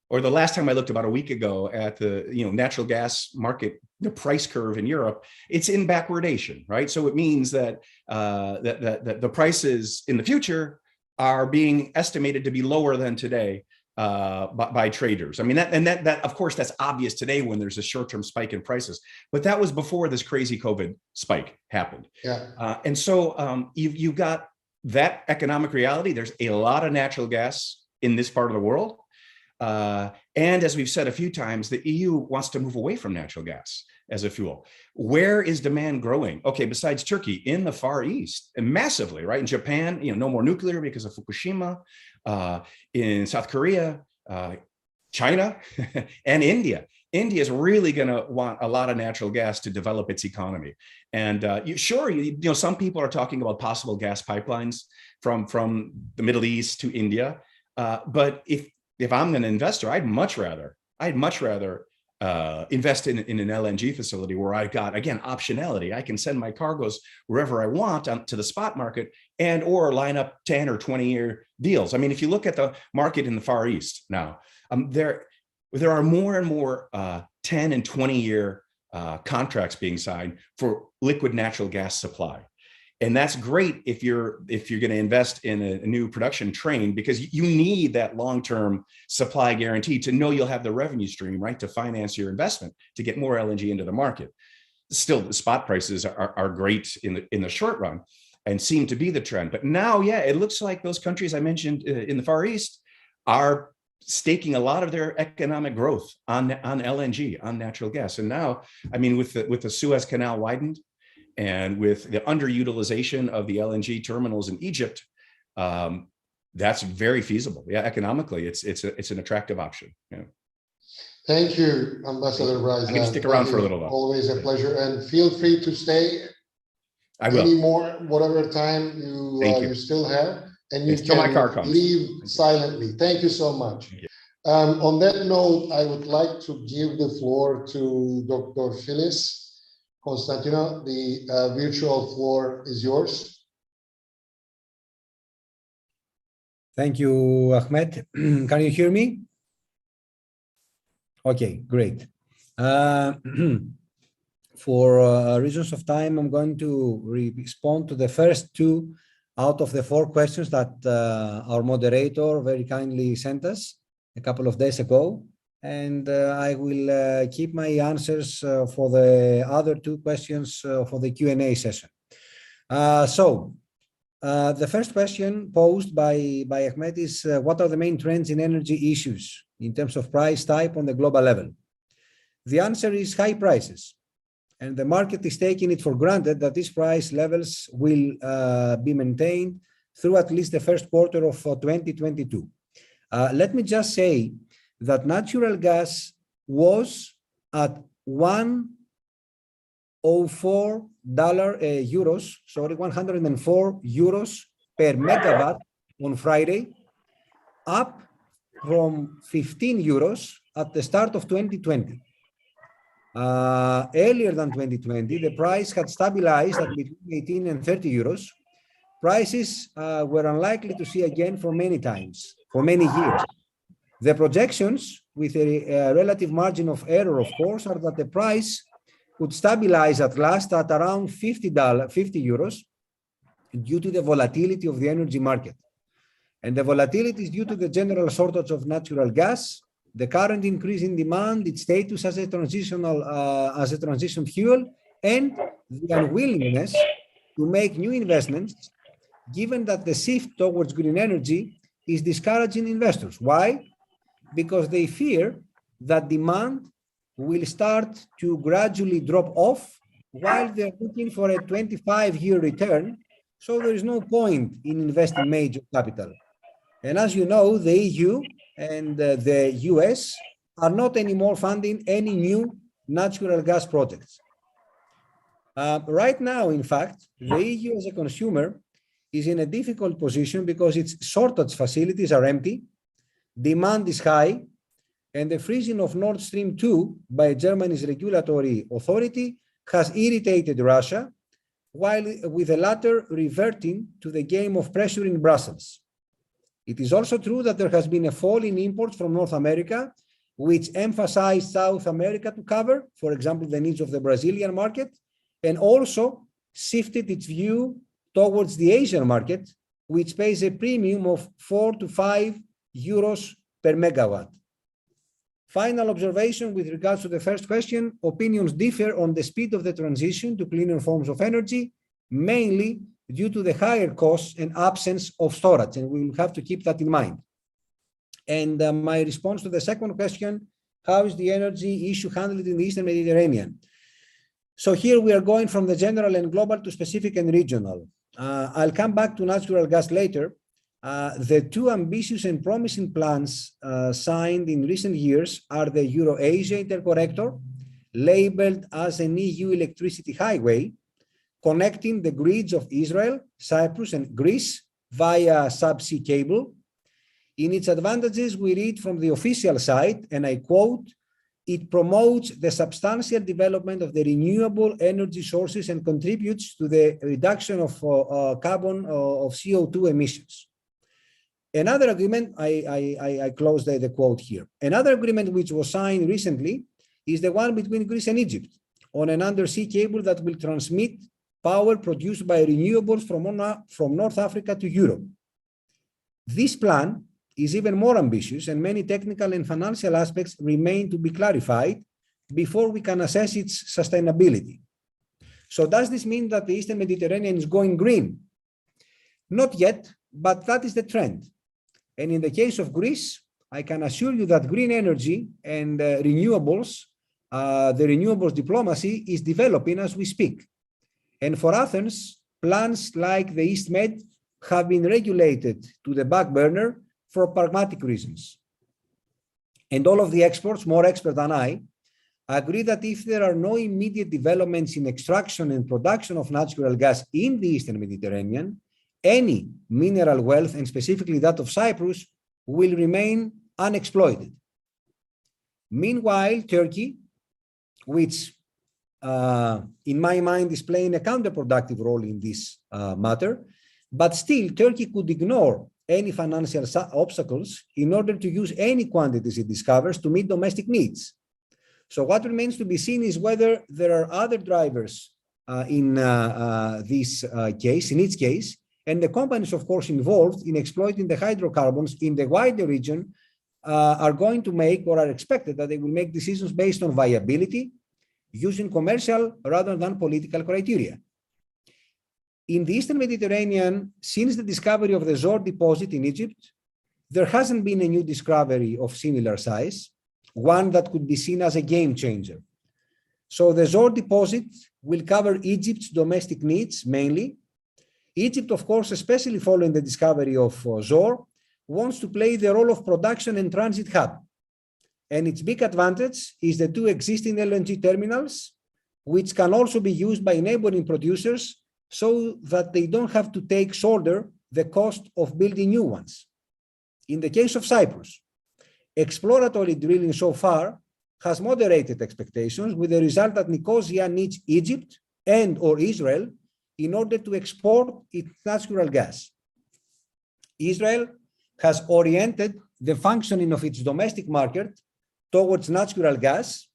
or the last time I looked about a week ago at the natural gas market, the price curve in Europe, it's in backwardation, right? So it means that that the prices in the future are being estimated to be lower than today by traders. I mean, that of course, that's obvious today when there's a short-term spike in prices, but that was before this crazy COVID spike happened. Yeah. And so you've got that economic reality. There's a lot of natural gas in this part of the world. And as we've said a few times, the EU wants to move away from natural gas as a fuel. Where is demand growing? Okay, besides Turkey, in the Far East, and massively, right? In Japan, no more nuclear because of Fukushima. In South Korea, China, and India. India is really going to want a lot of natural gas to develop its economy. And some people are talking about possible gas pipelines from the Middle East to India. But if I'm an investor, I'd much rather invest in an LNG facility where I've got, again, optionality. I can send my cargoes wherever I want to the spot market or line up 10 or 20-year deals. I mean, if you look at the market in the Far East now, there are more and more 10 and 20-year contracts being signed for liquid natural gas supply. And that's great if you're going to invest in a new production train, because you need that long-term supply guarantee to know you'll have the revenue stream, right, to finance your investment, to get more LNG into the market. Still, the spot prices are great in the short run and seem to be the trend. But now, yeah, it looks like those countries I mentioned in the Far East are staking a lot of their economic growth on LNG, on natural gas. And now, I mean, with the Suez Canal widened, and with the underutilization of the LNG terminals in Egypt, that's very feasible. Yeah, economically, it's an attractive option. Yeah. Thank you, Ambassador BRYZA. I'm going to stick around for a little while. Always a pleasure, and feel free to stay. I will. Any more, whatever time you still have, and you can my car comes. Leave silently. Thank you so much. On that note, I would like to give the floor to Dr. FILIS. Constantinos, the virtual floor is yours. Thank you, Ahmet. Can you hear me? Okay, great. For reasons of time, I'm going to respond to the first two out of the four questions that our moderator very kindly sent us a couple of days ago. And I will keep my answers for the other two questions for the Q&A session. The first question posed by Ahmet is, what are the main trends in energy issues in terms of price type on the global level? The answer is high prices. And the market is taking it for granted that these price levels will be maintained through at least the first quarter of 2022. Let me just say that natural gas was at 104 euros per megawatt on Friday, up from 15 euros at the start of 2020. Earlier than 2020, the price had stabilized at between 18 and 30 euros. Prices were unlikely to see again for many years. The projections, with a relative margin of error, of course, are that the price would stabilize at last at around 50 euros due to the volatility of the energy market. And the volatility is due to the general shortage of natural gas, the current increase in demand, its status as a transition fuel, and the unwillingness to make new investments, given that the shift towards green energy is discouraging investors. Why? Because they fear that demand will start to gradually drop off while they're looking for a 25-year return. So there is no point in investing major capital. And as you know, the EU and the US are not anymore funding any new natural gas projects. Right now, in fact, the EU as a consumer is in a difficult position because its shortage facilities are empty, demand is high, and the freezing of Nord Stream 2 by Germany's regulatory authority has irritated Russia, while with the latter reverting to the game of pressure in Brussels. It is also true that there has been a fall in imports from North America, which emphasized South America to cover, for example, the needs of the Brazilian market, and also shifted its view towards the Asian market, which pays a premium of 4 to 5 euros per megawatt. Final observation with regards to the first question, opinions differ on the speed of the transition to cleaner forms of energy, mainly due to the higher costs and absence of storage, and we will have to keep that in mind. And my response to the second question, how is the energy issue handled in the Eastern Mediterranean? So here we are going from the general and global to specific and regional. I'll come back to natural gas later. The two ambitious and promising plans signed in recent years are the Eurasia interconnector, labeled as an EU electricity highway, connecting the grids of Israel, Cyprus, and Greece via subsea cable. In its advantages, we read from the official side, and I quote, "It promotes the substantial development of the renewable energy sources and contributes to the reduction of carbon of CO2 emissions." Another agreement, I close the quote here. Another agreement which was signed recently is the one between Greece and Egypt on an undersea cable that will transmit power produced by renewables from North Africa to Europe. This plan is even more ambitious, and many technical and financial aspects remain to be clarified before we can assess its sustainability. So does this mean that the Eastern Mediterranean is going green? Not yet, but that is the trend. And in the case of Greece, I can assure you that green energy and renewables, the renewables diplomacy is developing as we speak. And for Athens, plans like the East Med have been regulated to the back burner for pragmatic reasons. And all of the experts, more expert than I, agree that if there are no immediate developments in extraction and production of natural gas in the Eastern Mediterranean, any mineral wealth, and specifically that of Cyprus, will remain unexploited. Meanwhile, Turkey, which in my mind is playing a counterproductive role in this matter, but still Turkey could ignore any financial obstacles in order to use any quantities it discovers to meet domestic needs. So what remains to be seen is whether there are other drivers in this case, in its case, and the companies, of course, involved in exploiting the hydrocarbons in the wider region are going to make, or are expected that they will make decisions based on viability, using commercial rather than political criteria. In the Eastern Mediterranean, since the discovery of the Zohr deposit in Egypt, there hasn't been a new discovery of similar size, one that could be seen as a game changer. So the Zohr deposit will cover Egypt's domestic needs mainly. Egypt, of course, especially following the discovery of Zohr, wants to play the role of production and transit hub. And its big advantage is the two existing LNG terminals, which can also be used by neighboring producers so that they don't have to shoulder the cost of building new ones. In the case of Cyprus, exploratory drilling so far has moderated expectations, with the result that Nicosia needs Egypt and or Israel in order to export its natural gas. Israel has oriented the functioning of its domestic market towards natural gas,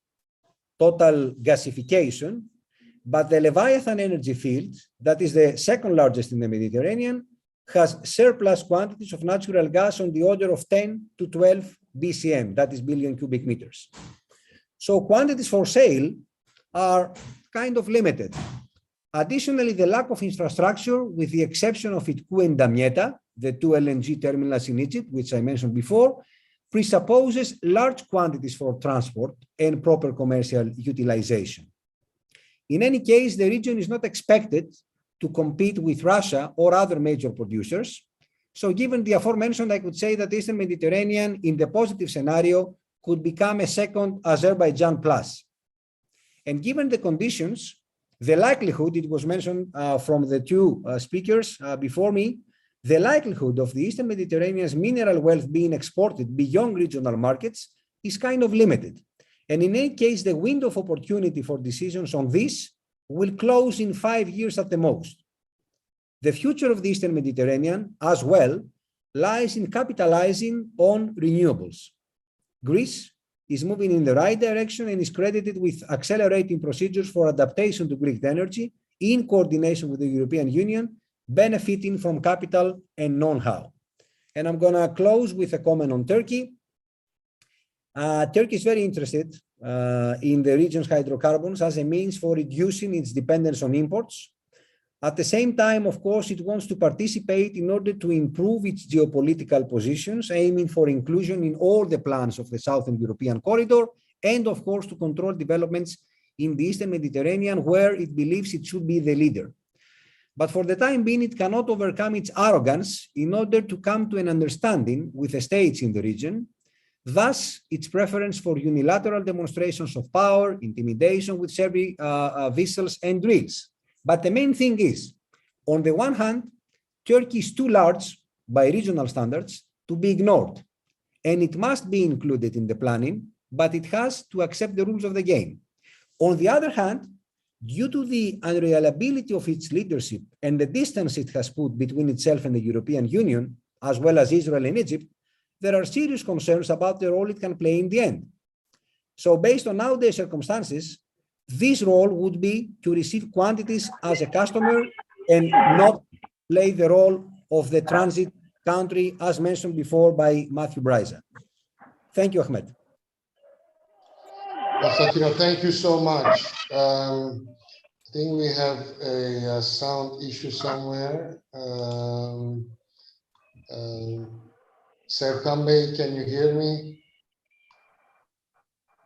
total gasification, but the Leviathan energy field, that is the second largest in the Mediterranean, has surplus quantities of natural gas on the order of 10 to 12 BCM, that is billion cubic meters. So quantities for sale are kind of limited. Additionally, the lack of infrastructure, with the exception of Itku and Damietta, the two LNG terminals in Egypt, which I mentioned before, presupposes large quantities for transport and proper commercial utilization. In any case, the region is not expected to compete with Russia or other major producers. So given the aforementioned, I could say that the Eastern Mediterranean, in the positive scenario, could become a second Azerbaijan plus. And given the conditions, the likelihood, it was mentioned from the two speakers before me, the likelihood of the Eastern Mediterranean's mineral wealth being exported beyond regional markets is kind of limited. And in any case, the window of opportunity for decisions on this will close in 5 years at the most. The future of the Eastern Mediterranean, as well, lies in capitalizing on renewables. Greece is moving in the right direction and is credited with accelerating procedures for adaptation to Greek energy in coordination with the European Union, benefiting from capital and know-how. And I'm going to close with a comment on Turkey. Turkey is very interested in the region's hydrocarbons as a means for reducing its dependence on imports. At the same time, of course, it wants to participate in order to improve its geopolitical positions, aiming for inclusion in all the plans of the Southern European corridor, and of course, to control developments in the Eastern Mediterranean, where it believes it should be the leader. But for the time being, it cannot overcome its arrogance in order to come to an understanding with the states in the region. Thus, its preference for unilateral demonstrations of power, intimidation with Serbian vessels and drills. But the main thing is, on the one hand, Turkey is too large by regional standards to be ignored, and it must be included in the planning, but it has to accept the rules of the game. On the other hand, due to the unreliability of its leadership and the distance it has put between itself and the European Union, as well as Israel and Egypt, there are serious concerns about the role it can play in the end. So based on nowadays circumstances, this role would be to receive quantities as a customer and not play the role of the transit country, as mentioned before by Matthew BRYZA. Thank you, Ahmet. Constantino, thank you so much. I think we have a sound issue somewhere. Serkan Bey, can you hear me?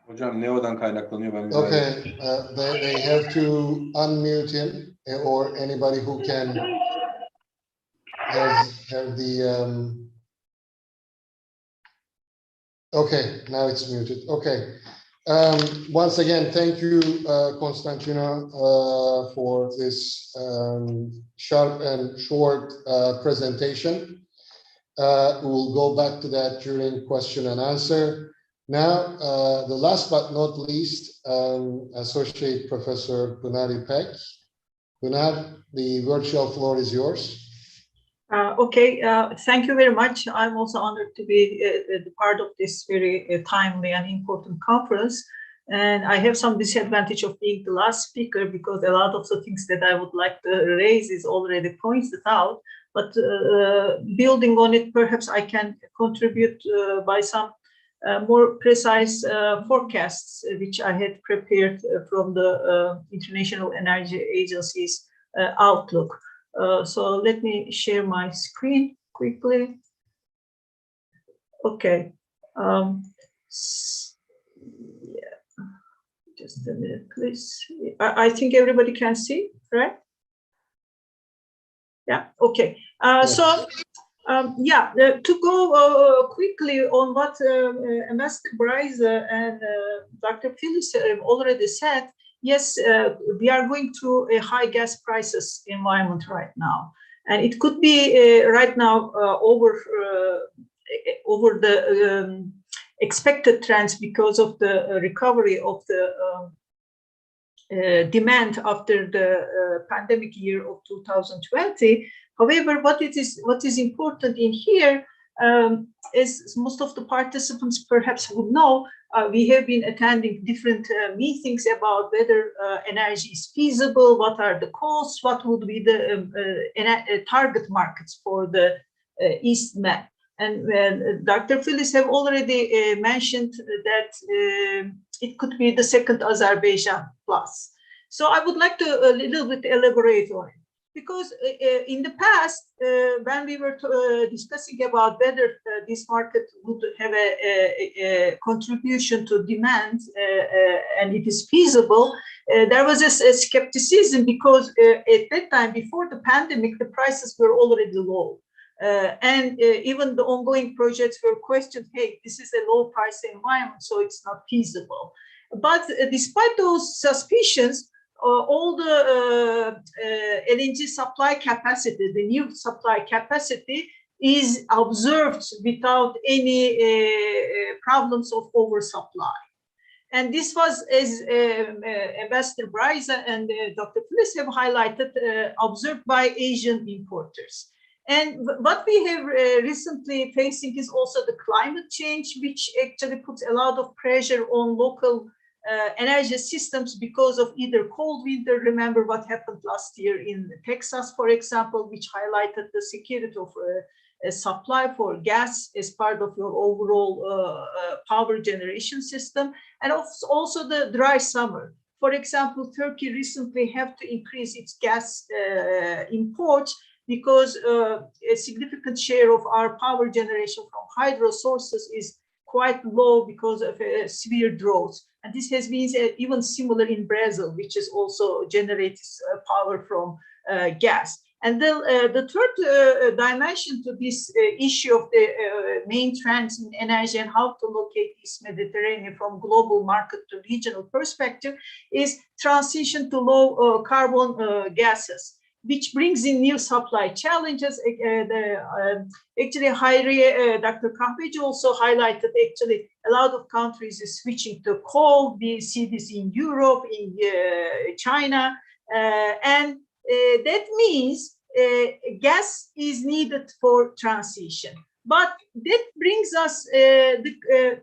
Hocam Neo'dan kaynaklanıyor, ben Okay, they have to unmute him, or anybody who can have the okay, now it's muted. Okay. Once again, thank you, Constantino, for this sharp and short presentation. We'll go back to that during question and answer. Now, the last but not least, Associate Professor Pınar İPEK. Pınar, the virtual floor is yours. Okay, thank you very much. I'm also honored to be the part of this very timely and important conference. And I have some disadvantage of being the last speaker because a lot of the things that I would like to raise is already pointed out. But building on it, perhaps I can contribute by some more precise forecasts, which I had prepared from the International Energy Agency's outlook. So let me share my screen quickly. Okay. Yeah. Just a minute, please. I think everybody can see, right? Yeah, okay. So, yeah, to go quickly on what Ambassador BRYZA and Dr. FILIS have already said, yes, we are going through a high gas prices environment right now. And it could be right now over the expected trends because of the recovery of the demand after the pandemic year of 2020. However, what is important in here, As most of the participants perhaps would know, we have been attending different meetings about whether energy is feasible, what are the costs, what would be the target markets for the East Med. And Dr. FILIS have already mentioned that it could be the second Azerbaijan plus. So I would like to a little bit elaborate on it. Because in the past, when we were discussing about whether this market would have a contribution to demand and it is feasible, there was a skepticism because at that time, before the pandemic, the prices were already low. And even the ongoing projects were questioned, hey, this is a low price environment, so it's not feasible. But despite those suspicions, all the LNG supply capacity, the new supply capacity is observed without any problems of oversupply. And this was, as Ambassador BRYZA and Dr. FILIS have highlighted, observed by Asian importers. And what we have recently facing is also the climate change, which actually puts a lot of pressure on local energy systems because of either cold winter. Remember what happened last year in Texas, for example, which highlighted the security of supply for gas as part of your overall power generation system, and also the dry summer. For example, Turkey recently had to increase its gas imports because a significant share of our power generation from hydro sources is quite low because of severe droughts. And this has been even similar in Brazil, which is also generates power from gas. And the third dimension to this issue of the main trends in energy and how to locate East Mediterranean from global market to regional perspective is transition to low carbon gases, which brings in new supply challenges. Actually, Hayriye, Dr. KAHVECİ also highlighted actually a lot of countries is switching to coal. We see this in Europe, in China, and that means gas is needed for transition. But that brings us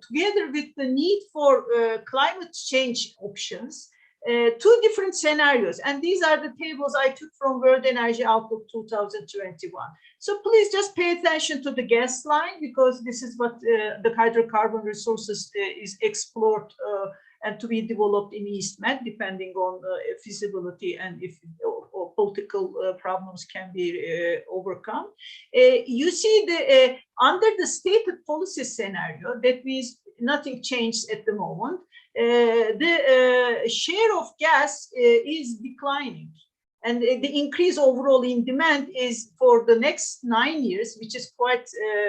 together with the need for climate change options, two different scenarios, and these are the tables I took from World Energy Outlook 2021. So please just pay attention to the gas line, because this is what the hydrocarbon resources is explored and to be developed in East Med, depending on feasibility and if or political problems can be overcome. You see the under the stated policy scenario, that means nothing changed at the moment. The share of gas is declining, and the increase overall in demand is for the next 9 years, which is quite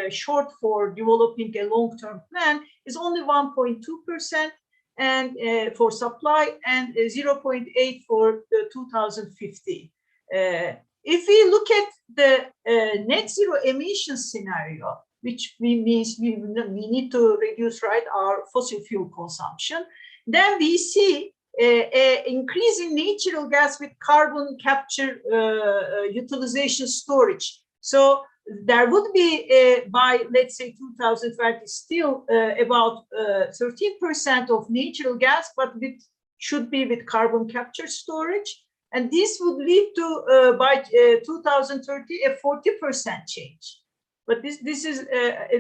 short for developing a long-term plan, is only 1.2%, and for supply, and 0.8 for 2050. If we look at the net zero emissions scenario, which means we need to reduce, right, our fossil fuel consumption, then we see an increase in natural gas with carbon capture utilization storage. So there would be, by let's say 2030, still about 13% of natural gas, but should be with carbon capture storage. And this would lead to, by 2030, a 40% change. But this is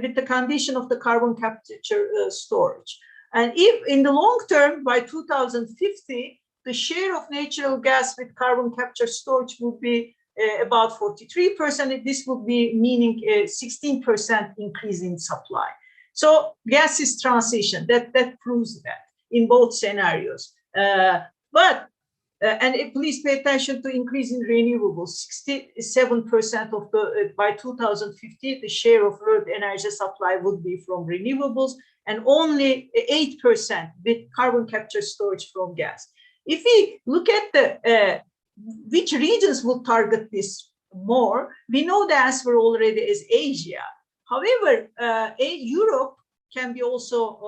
with the condition of the carbon capture storage. And if in the long term, by 2050, the share of natural gas with carbon capture storage would be about 43%. This would be meaning a 16% increase in supply. So gas is transition. That proves that in both scenarios. And please pay attention to increase in renewables. 67% of the, by 2050, the share of world energy supply would be from renewables, and only 8% with carbon capture storage from gas. If we look at the which regions will target this more, we know the answer already is Asia. However, Europe can be also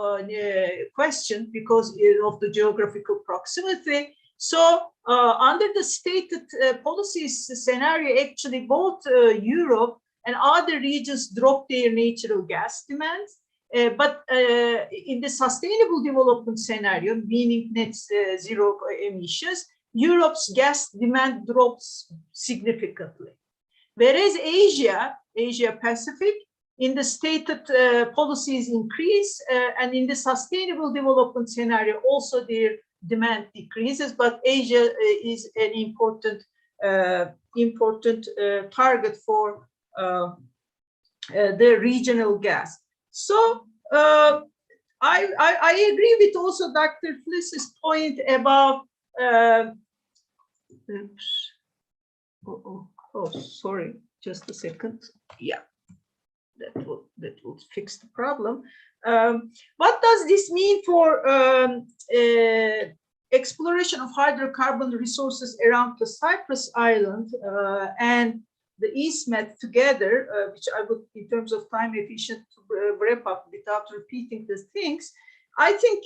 questioned because of the geographical proximity. So under the stated policies scenario, actually both Europe and other regions drop their natural gas demands. But in the sustainable development scenario, meaning net zero emissions, Europe's gas demand drops significantly. Whereas Asia Pacific, in the stated policies increase, and in the sustainable development scenario, also their demand decreases. But Asia is an important target for the regional gas. So I agree with also Dr. FILIS's point about. Sorry, just a second. Yeah. That will fix the problem. What does this mean for exploration of hydrocarbon resources around the Cyprus island and the East Med together, which I would, in terms of time efficient, to wrap up without repeating the things. I think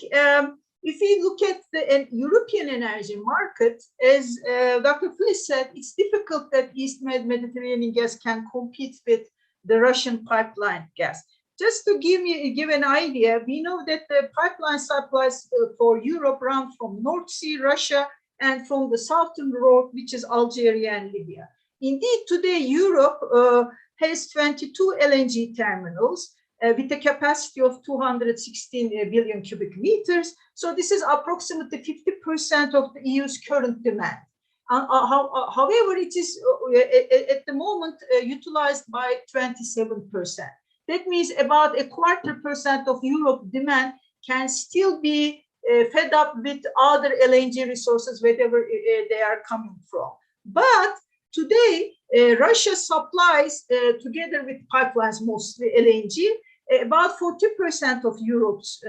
if we look at the European energy market, as Dr. FILIS said, it's difficult that East Med Mediterranean gas can compete with the Russian pipeline gas. Just to give an idea, we know that the pipeline supplies for Europe run from North Sea, Russia, and from the southern road, which is Algeria and Libya. Indeed, today Europe has 22 LNG terminals with a capacity of 216 billion cubic meters. So this is approximately 50% of the EU's current demand. However, it is at the moment utilized by 27%. That means about 25% of Europe demand can still be fed up with other LNG resources, wherever they are coming from. But today, Russia supplies, together with pipelines, mostly LNG, about 40% of Europe's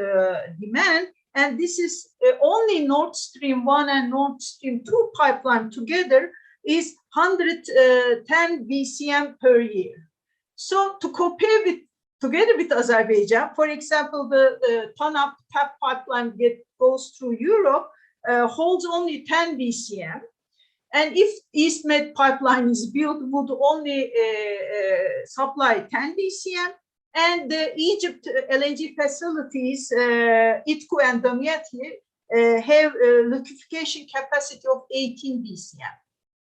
demand. And this is only Nord Stream 1 and Nord Stream 2 pipeline together is 110 BCM per year. So to compare with, together with Azerbaijan, for example, the TANAP TAP pipeline that goes through Europe holds only 10 BCM. And if East Med pipeline is built, would only supply 10 BCM. And the Egypt LNG facilities, İTKU and Damyatli, have a liquefaction capacity of 18 BCM.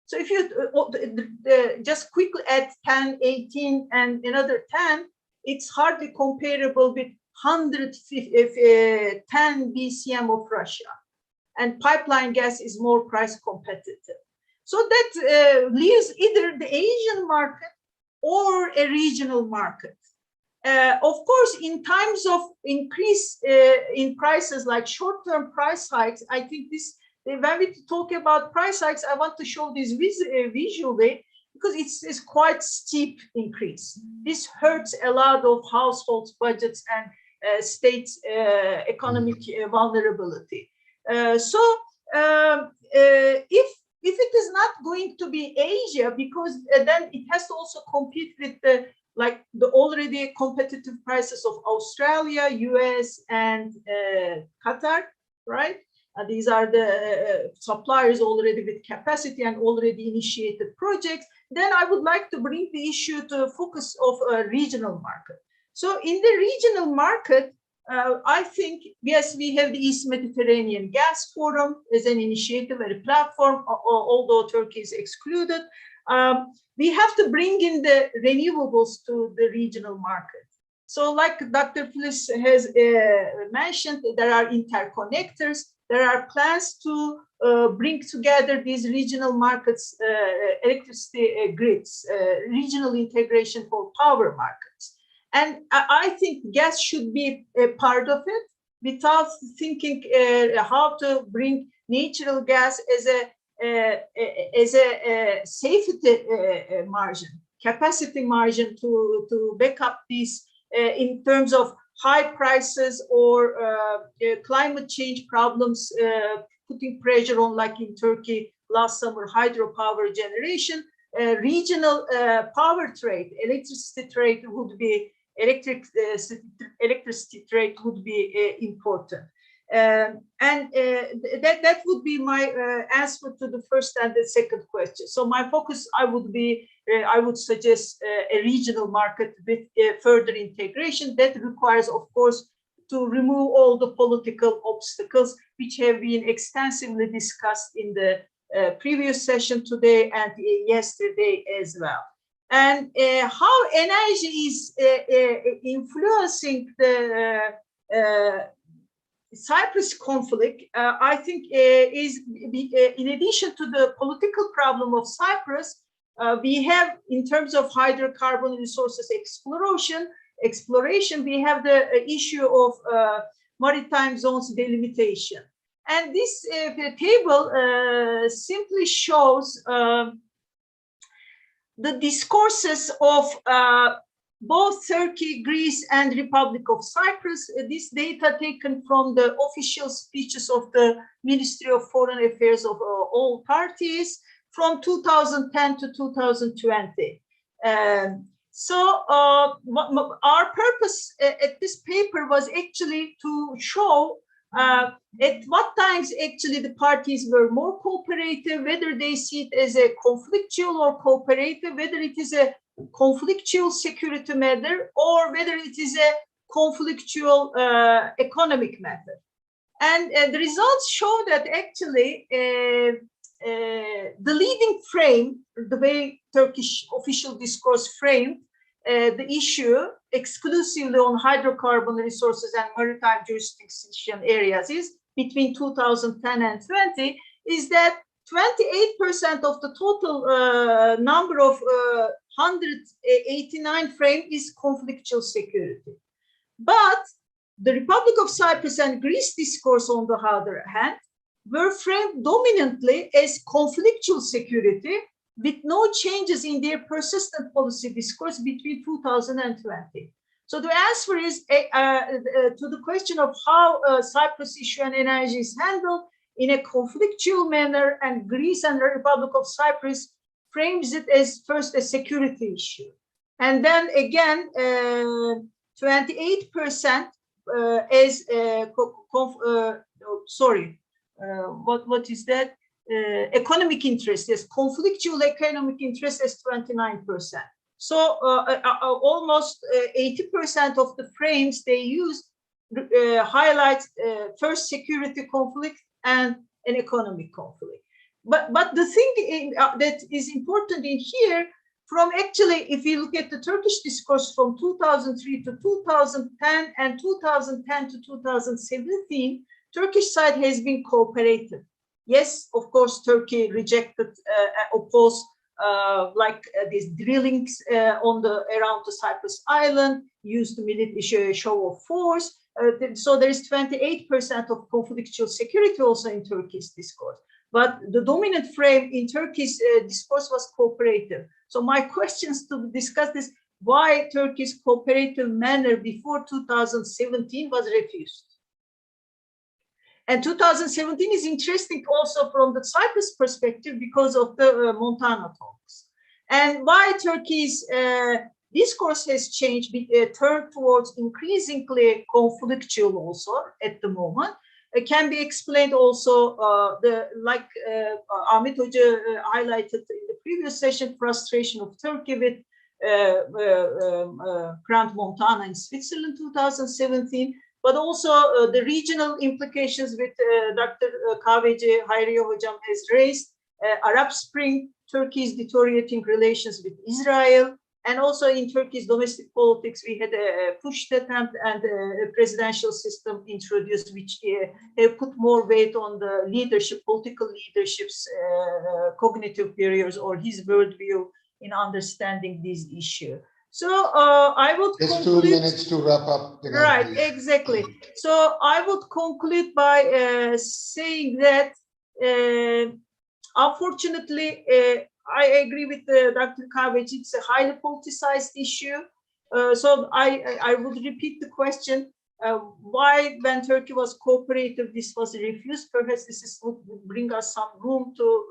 So if you just quickly add 10, 18, and another 10, it's hardly comparable with 110 BCM of Russia. And pipeline gas is more price competitive. So that leaves either the Asian market or a regional market. Of course, in times of increase in prices, like short-term price hikes, I think this, when we talk about price hikes, I want to show this visually, because it's quite steep increase. This hurts a lot of households' budgets and states' economic vulnerability. So if it is not going to be Asia, because then it has to also compete with the already competitive prices of Australia, US, and Qatar, right? These are the suppliers already with capacity and already initiated projects. Then I would like to bring the issue to focus of a regional market. So in the regional market, I think, yes, we have the East Mediterranean Gas Forum as an initiative and a platform, although Turkey is excluded. We have to bring in the renewables to the regional market. So like Dr. FILIS has mentioned, there are interconnectors. There are plans to bring together these regional markets, electricity grids, regional integration for power markets. And I think gas should be a part of it, without thinking how to bring natural gas as a safety margin, capacity margin to back up these in terms of high prices or climate change problems, putting pressure on, like in Turkey last summer, hydropower generation, regional power trade, electricity trade would be important. That would be my answer to the first and the second question. So my focus, I would suggest a regional market with further integration that requires, of course, to remove all the political obstacles which have been extensively discussed in the previous session today and yesterday as well. And how energy is influencing the Cyprus conflict, I think is in addition to the political problem of Cyprus, we have, in terms of hydrocarbon resources exploration, we have the issue of maritime zones delimitation. And this table simply shows the discourses of both Turkey, Greece, and Republic of Cyprus. This data taken from the official speeches of the Ministry of Foreign Affairs of all parties from 2010 to 2020. So our purpose at this paper was actually to show at what times actually the parties were more cooperative, whether they see it as a conflictual or cooperative, whether it is a conflictual security matter or whether it is a conflictual economic matter. And the results show that actually the leading frame, the way Turkish official discourse framed the issue exclusively on hydrocarbon resources and maritime jurisdiction areas is between 2010 and 20 is that 28% of the total number of 189 frame is conflictual security. But the Republic of Cyprus and Greece discourse, on the other hand, were framed dominantly as conflictual security with no changes in their persistent policy discourse between 2020. So the answer is to the question of how Cyprus issue and energy is handled in a conflictual manner, and Greece and the Republic of Cyprus frames it as first a security issue. And then again, 28% as, what is that? Economic interest, yes, conflictual economic interest is 29%. So almost 80% of the frames they use highlight first security conflict and an economic conflict. But the thing that is important in here, from actually, if you look at the Turkish discourse from 2003 to 2010 and 2010 to 2017, Turkish side has been cooperative. Yes, of course, Turkey rejected, opposed, these drillings around the Cyprus island, used military show of force. So there is 28% of conflictual security also in Turkey's discourse. But the dominant frame in Turkey's discourse was cooperative. So my questions to discuss is why Turkey's cooperative manner before 2017 was refused. And 2017 is interesting also from the Cyprus perspective because of the Montana talks. And why Turkey's discourse has changed, turned towards increasingly conflictual also at the moment, can be explained also, Ahmet Hoca highlighted in the previous session, frustration of Turkey with Grand Montana in Switzerland 2017, but also the regional implications with Dr. KAHVECİ, Hayriye Hocam has raised, Arab Spring, Turkey's deteriorating relations with Israel, and also in Turkey's domestic politics, we had a pushed attempt and a presidential system introduced, which put more weight on the leadership, political leadership's cognitive barriers or his worldview in understanding this issue. So I would conclude. 2 minutes to wrap up. Right, exactly. So I would conclude by saying that unfortunately, I agree with Dr. KAHVECİ, it's a highly politicized issue. So I would repeat the question, why when Turkey was cooperative, this was refused? Perhaps this would bring us some room to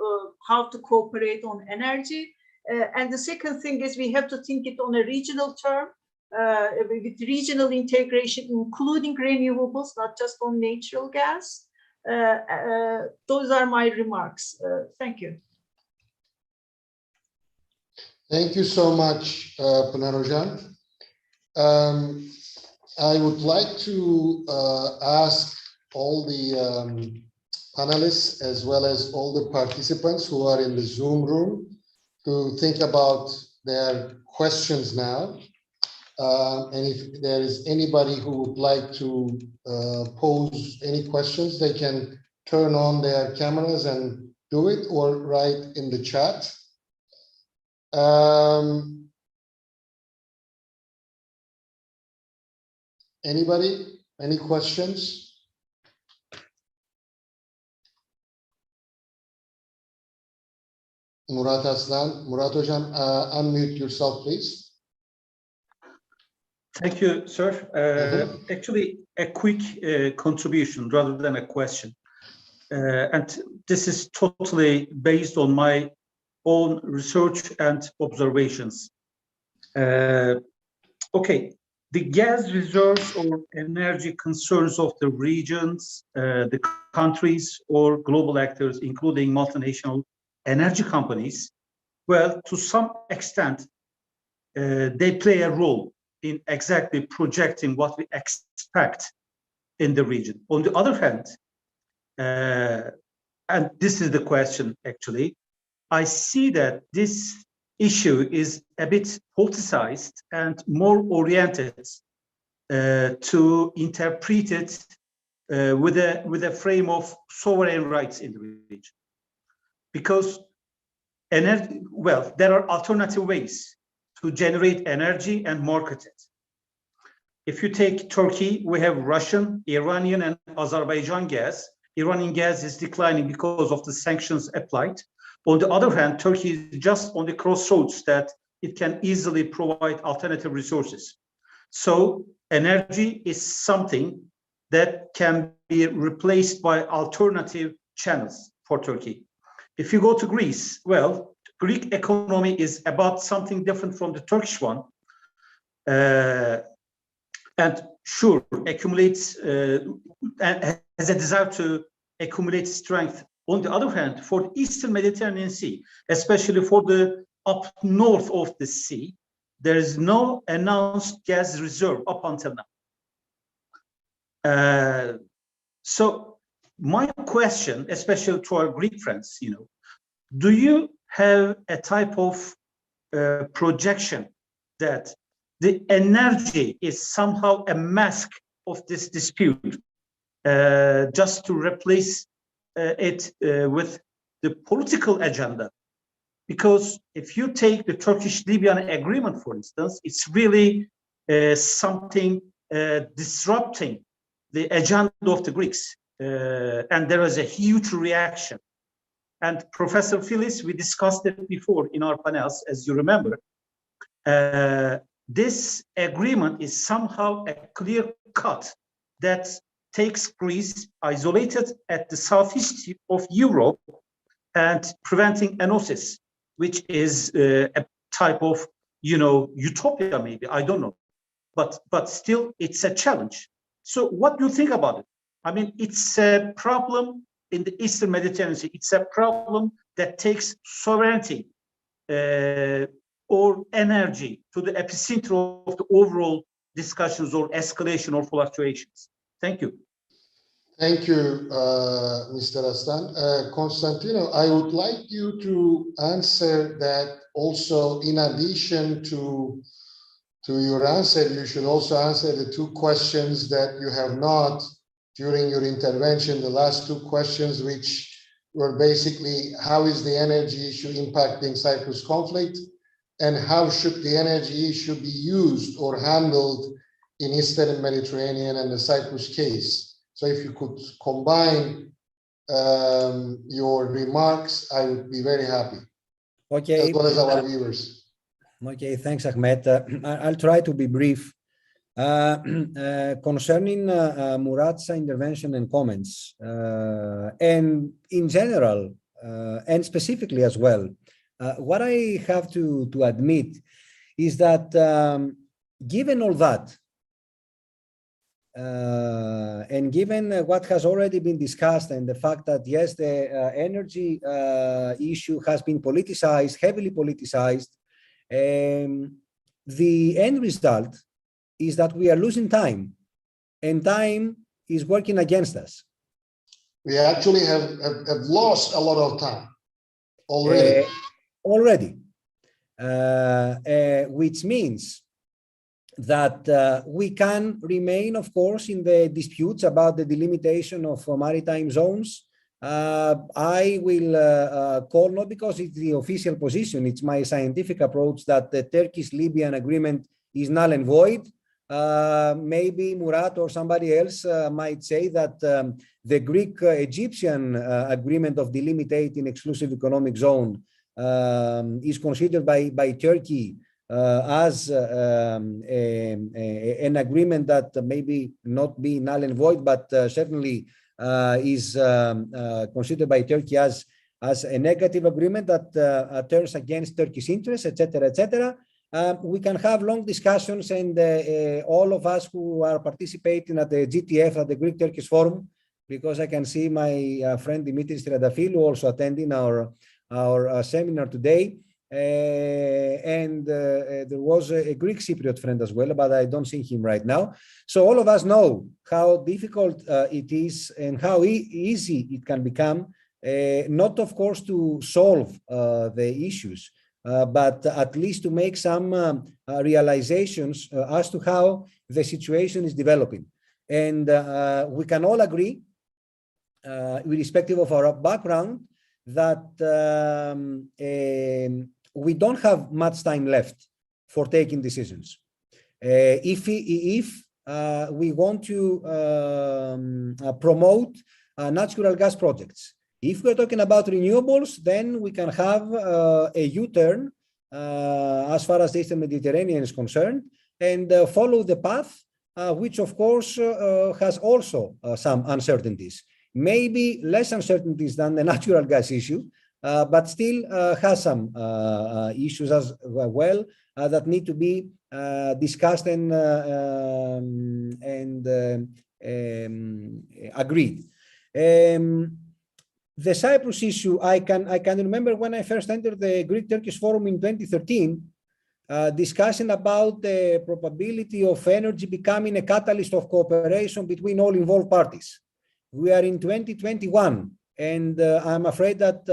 how to cooperate on energy. And the second thing is we have to think it on a regional term. with regional integration, including renewables, not just on natural gas. Those are my remarks. Thank you. Thank you so much, Pınar Hocam. I would like to ask all the panelists as well as all the participants who are in the Zoom room to think about their questions now. And if there is anybody who would like to pose any questions, they can turn on their cameras and do it or write in the chat. Anybody? Any questions? Murat Aslan. Murat Hocam, unmute yourself, please. Thank you, sir. Actually, a quick contribution rather than a question. And this is totally based on my own research and observations. Okay, the gas reserves or energy concerns of the regions, the countries or global actors, including multinational energy companies, well, to some extent, they play a role in exactly projecting what we expect in the region. On the other hand, and this is the question actually, I see that this issue is a bit politicized and more oriented to interpret it with a frame of sovereign rights in the region. Because energy, well, there are alternative ways to generate energy and market it. If you take Turkey, we have Russian, Iranian, and Azerbaijan gas. Iranian gas is declining because of the sanctions applied. On the other hand, Turkey is just on the crossroads that it can easily provide alternative resources. So energy is something that can be replaced by alternative channels for Turkey. If you go to Greece, well, Greek economy is about something different from the Turkish one. And sure, accumulates and has a desire to accumulate strength. On the other hand, for the Eastern Mediterranean Sea, especially for the up north of the sea, there is no announced gas reserve up until now. So my question, especially to our Greek friends, do you have a type of projection that the energy is somehow a mask of this dispute, just to replace it with the political agenda? Because if you take the Turkish-Libyan agreement, for instance, it's really something disrupting the agenda of the Greeks. And there was a huge reaction. And Professor FILIS, we discussed it before in our panels, as you remember. This agreement is somehow a clear cut that takes Greece isolated at the southeast of Europe and preventing anosis, which is a type of, utopia maybe, I don't know. But still, it's a challenge. So what do you think about it? I mean, it's a problem in the Eastern Mediterranean Sea. It's a problem that takes sovereignty or energy to the epicenter of the overall discussions or escalation or fluctuations. Thank you. Thank you, Mr. Aslan. Constantino, I would like you to answer that also. In addition to your answer, you should also answer the two questions that you have not during your intervention, the last two questions, which were basically, how is the energy issue impacting Cyprus conflict? And how should the energy issue be used or handled in Eastern Mediterranean and the Cyprus case? So if you could combine your remarks, I would be very happy. Okay. As well as our viewers. Okay, thanks, Ahmet. I'll try to be brief. Concerning Murat's intervention and comments, and in general, and specifically as well, what I have to admit is that given all that, and given what has already been discussed and the fact that, yes, the energy issue has been politicized, heavily politicized, the end result is that we are losing time, and time is working against us. We actually have lost a lot of time already. Which means that we can remain, of course, in the disputes about the delimitation of maritime zones. I will call, not because it's the official position, it's my scientific approach, that the Turkish-Libyan agreement is null and void. Maybe Murat or somebody else might say that the Greek-Egyptian agreement of delimiting exclusive economic zone is considered by Turkey as an agreement that maybe not be null and void, but certainly is considered by Turkey as a negative agreement that turns against Turkish interests, etc., etc. We can have long discussions, and all of us who are participating at the GTF, at the Greek-Turkish Forum, because I can see my friend Dimitris Triantafylou also attending our seminar today. And there was a Greek Cypriot friend as well, but I don't see him right now. So all of us know how difficult it is and how easy it can become, not of course to solve the issues, but at least to make some realizations as to how the situation is developing. And we can all agree, irrespective of our background, that we don't have much time left for taking decisions. If we want to promote natural gas projects, if we're talking about renewables, then we can have a U-turn as far as the Eastern Mediterranean is concerned, and follow the path, which of course has also some uncertainties. Maybe less uncertainties than the natural gas issue, but still has some issues as well that need to be discussed and agreed. The Cyprus issue, I can remember when I first entered the Greek-Turkish Forum in 2013, discussing about the probability of energy becoming a catalyst of cooperation between all involved parties. We are in 2021, and I'm afraid that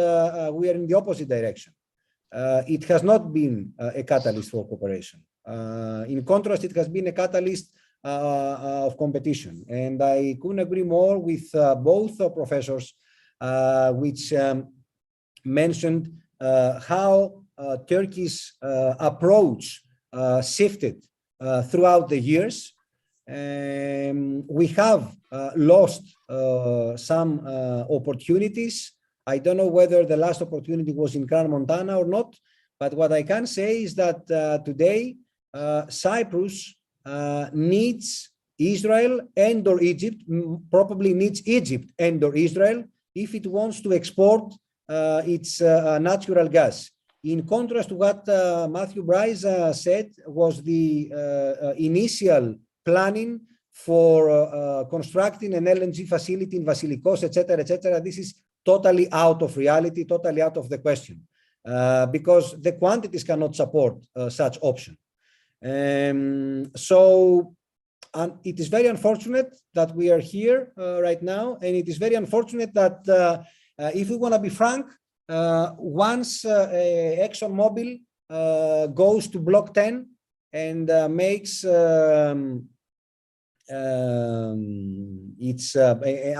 we are in the opposite direction. It has not been a catalyst for cooperation. In contrast, it has been a catalyst of competition. And I couldn't agree more with both professors, which mentioned how Turkey's approach shifted throughout the years. We have lost some opportunities. I don't know whether the last opportunity was in Crown Montana or not, but what I can say is that today Cyprus needs Israel and or Egypt, probably needs Egypt and or Israel, if it wants to export its natural gas. In contrast to what Matthew BRYZA said was the initial planning for constructing an LNG facility in Vasilikos, etc., etc. This is totally out of reality, totally out of the question, because the quantities cannot support such option. So it is very unfortunate that we are here right now, and it is very unfortunate that if we want to be frank, once ExxonMobil goes to Block 10 and makes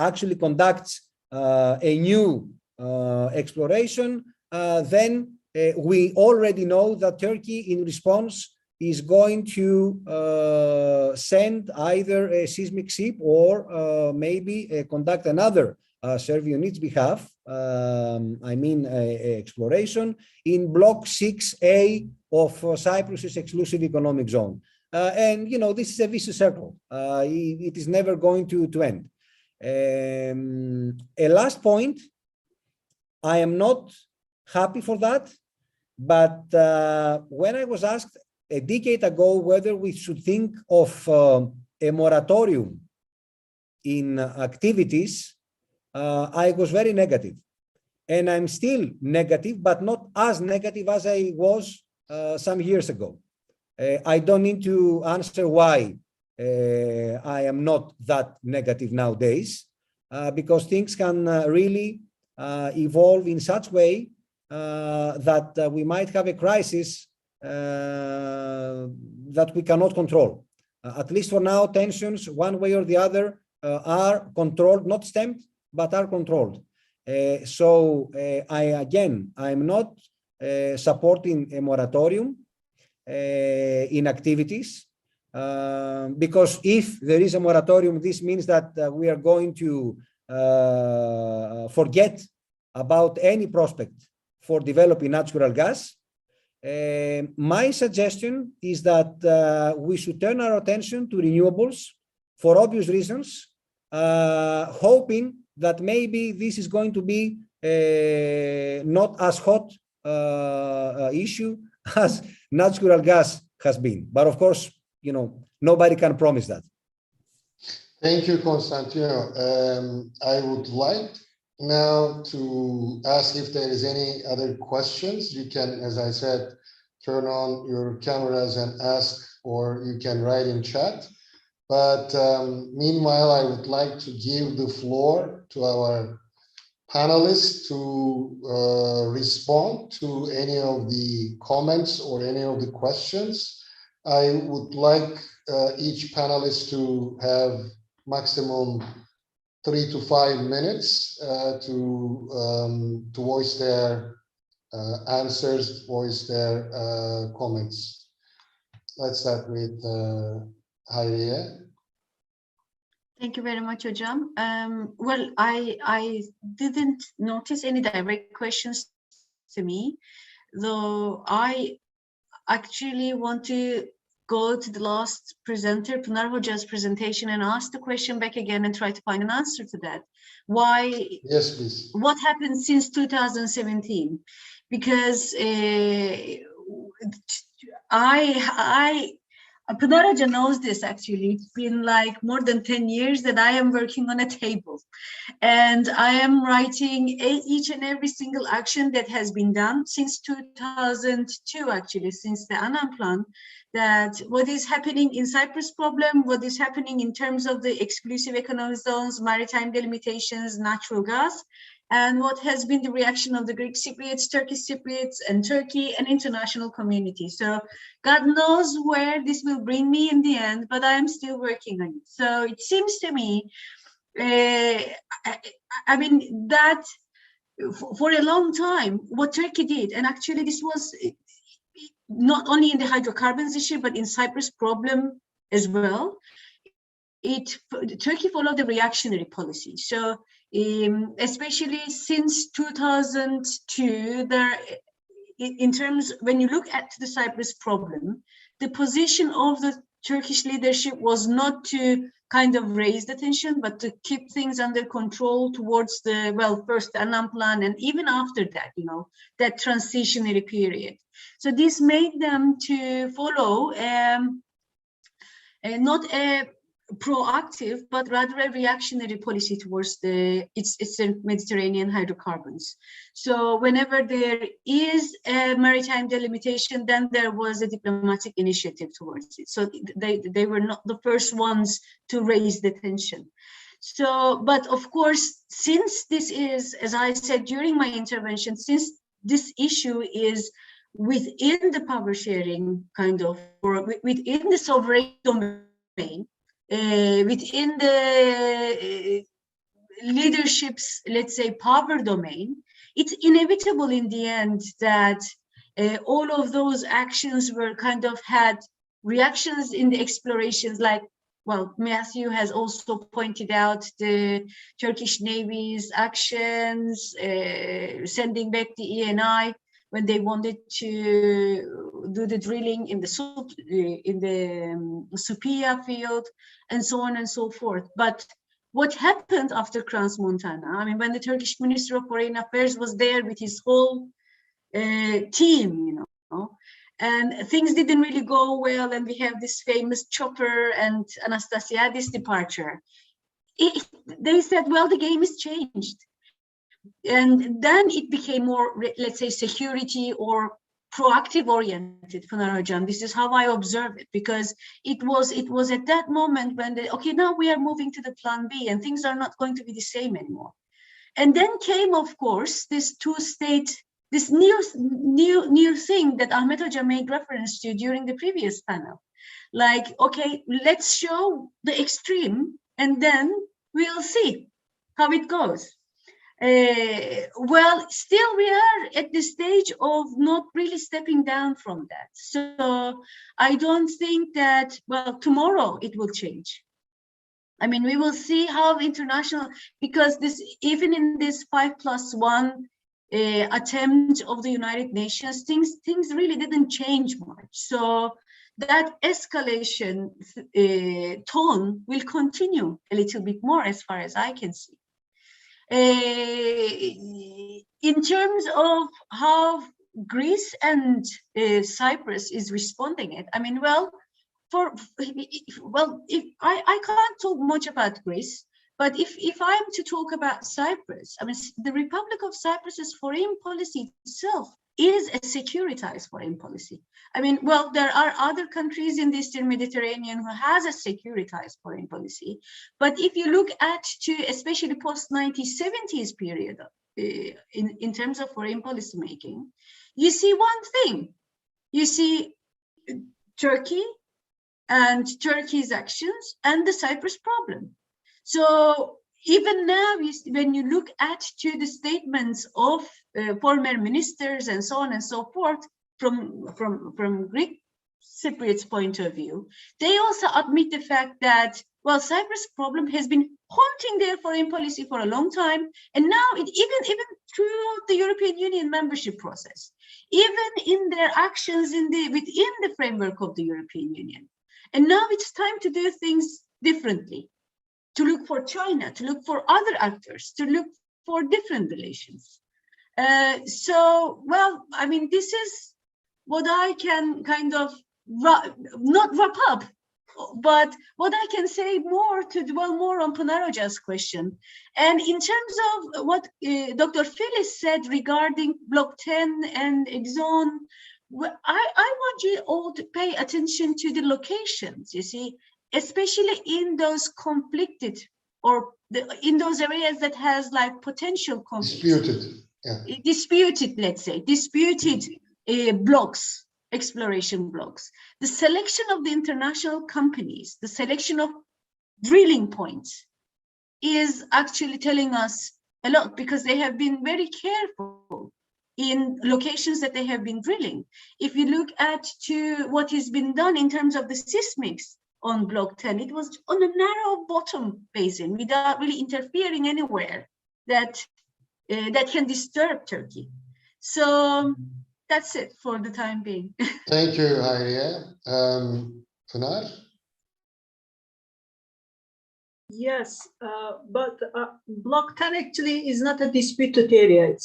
actually conducts a new exploration, then we already know that Turkey, in response, is going to send either a seismic ship or maybe conduct another survey on its behalf, I mean exploration, in Block 6A of Cyprus's exclusive economic zone. And, you know, this is a vicious circle. It is never going to end. A last point, I am not happy for that, but when I was asked a decade ago whether we should think of a moratorium in activities, I was very negative. And I'm still negative, but not as negative as I was some years ago. I don't need to answer why I am not that negative nowadays, because things can really evolve in such way that we might have a crisis that we cannot control. At least for now, tensions, one way or the other, are controlled, not stemmed, but are controlled. I'm not supporting a moratorium in activities, because if there is a moratorium, this means that we are going to forget about any prospect for developing natural gas. My suggestion is that we should turn our attention to renewables for obvious reasons, hoping that maybe this is going to be not as hot issue as natural gas has been. But of course, you know, nobody can promise that. Thank you, Constantino. I would like now to ask if there is any other questions. You can, as I said, turn on your cameras and ask, or you can write in chat. But meanwhile, I would like to give the floor to our panelists to respond to any of the comments or any of the questions. I would like each panelist to have maximum 3 to 5 minutes to voice their answers, voice their comments. Let's start with Hayriye. Thank you very much, Hocam. Well, I didn't notice any direct questions to me, though I actually want to go to the last presenter, Pınar Hoca's presentation, and ask the question back again and try to find an answer to that. Why? Yes, please. What happened since 2017? Because Pınar Hoca knows this actually. It's been like more than 10 years that I am working on a table. And I am writing each and every single action that has been done since 2002, actually, since the Annan Plan, that what is happening in Cyprus problem, what is happening in terms of the exclusive economic zones, maritime delimitations, natural gas, and what has been the reaction of the Greek Cypriots, Turkish Cypriots, and Turkey and international community. So God knows where this will bring me in the end, but I am still working on it. So it seems to me, I mean, that for a long time, what Turkey did, and actually this was not only in the hydrocarbons issue, but in Cyprus problem as well, Turkey followed the reactionary policy. So especially since 2002, in terms, when you look at the Cyprus problem, the position of the Turkish leadership was not to kind of raise the tension, but to keep things under control towards the, well, first the Annan Plan, and even after that, you know, that transitionary period. So this made them to follow not a proactive, but rather a reactionary policy towards the Mediterranean hydrocarbons. So whenever there is a maritime delimitation, then there was a diplomatic initiative towards it. So they were not the first ones to raise the tension. So, but of course, since this is, as I said during my intervention, since this issue is within the power sharing kind of, or within the sovereign domain, within the leadership's, let's say, power domain, it's inevitable in the end that all of those actions were kind of had reactions in the explorations, like, well, Matthew has also pointed out the Turkish Navy's actions, sending back the ENI when they wanted to do the drilling in the Supia field, and so on and so forth. But what happened after Crans-Montana? I mean, when the Turkish Minister of Foreign Affairs was there with his whole team, you know, and things didn't really go well, and we have this famous Chopper and Anastasiadis departure. They said, well, the game is changed. And then it became more, let's say, security or proactive oriented, Pınar Hocam. This is how I observe it, because it was at that moment when okay, now we are moving to the plan B and things are not going to be the same anymore. And then came, of course, this two-state, this new thing that Ahmet Hocam made reference to during the previous panel. Like, okay, let's show the extreme and then we'll see how it goes. Well, still we are at the stage of not really stepping down from that. So I don't think that, well, tomorrow it will change. I mean, we will see how international, because this, even in this 5+1 attempt of the United Nations, things really didn't change much. So that escalation tone will continue a little bit more as far as I can see. In terms of how Greece and Cyprus is responding it, I mean, well, if I can't talk much about Greece, but if I'm to talk about Cyprus, I mean, the Republic of Cyprus's foreign policy itself is a securitized foreign policy. I mean, well, there are other countries in the Eastern Mediterranean who has a securitized foreign policy, but if you look at especially post-1970s period in terms of foreign policy making, you see one thing. You see Turkey and Turkey's actions and the Cyprus problem. So even now, when you look at the statements of former ministers and so on and so forth, from Greek Cypriots' point of view, they also admit the fact that, well, Cyprus problem has been haunting their foreign policy for a long time, and now even throughout the European Union membership process, even in their actions within the framework of the European Union. And now it's time to do things differently, to look for China, to look for other actors, to look for different relations. So, well, I mean, this is what I can kind of not wrap up, but what I can say more to dwell more on Pınar Hoca's question. And in terms of what Dr. FILIS said regarding Block 10 and Exxon, I want you all to pay attention to the locations, you see, especially in those conflicted or in those areas that has like potential conflict. Disputed, let's say, disputed blocks, exploration blocks. The selection of the international companies, the selection of drilling points is actually telling us a lot, because they have been very careful in locations that they have been drilling. If you look at what has been done in terms of the seismics on Block 10, it was on a narrow bottom basin without really interfering anywhere that can disturb Turkey. So that's it for the time being. Thank you, Hayriye. Pınar? Yes, but Block 10 actually is not a disputed area.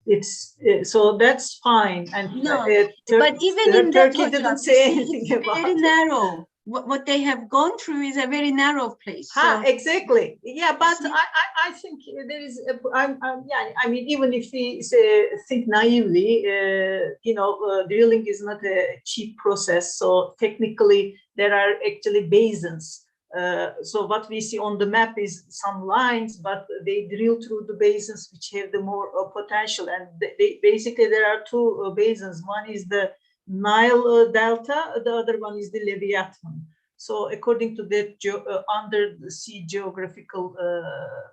It's so that's fine. And no, but even in Turkey didn't say anything about it. Very narrow. What they have gone through is a very narrow place. So. Exactly. Yeah, but I think there is. I mean, even if we think naively, drilling is not a cheap process. So technically, there are actually basins. So what we see on the map is some lines, but they drill through the basins which have the more potential. And basically there are two basins. One is the Nile Delta, the other one is the Leviathan. So according to that under the sea geographical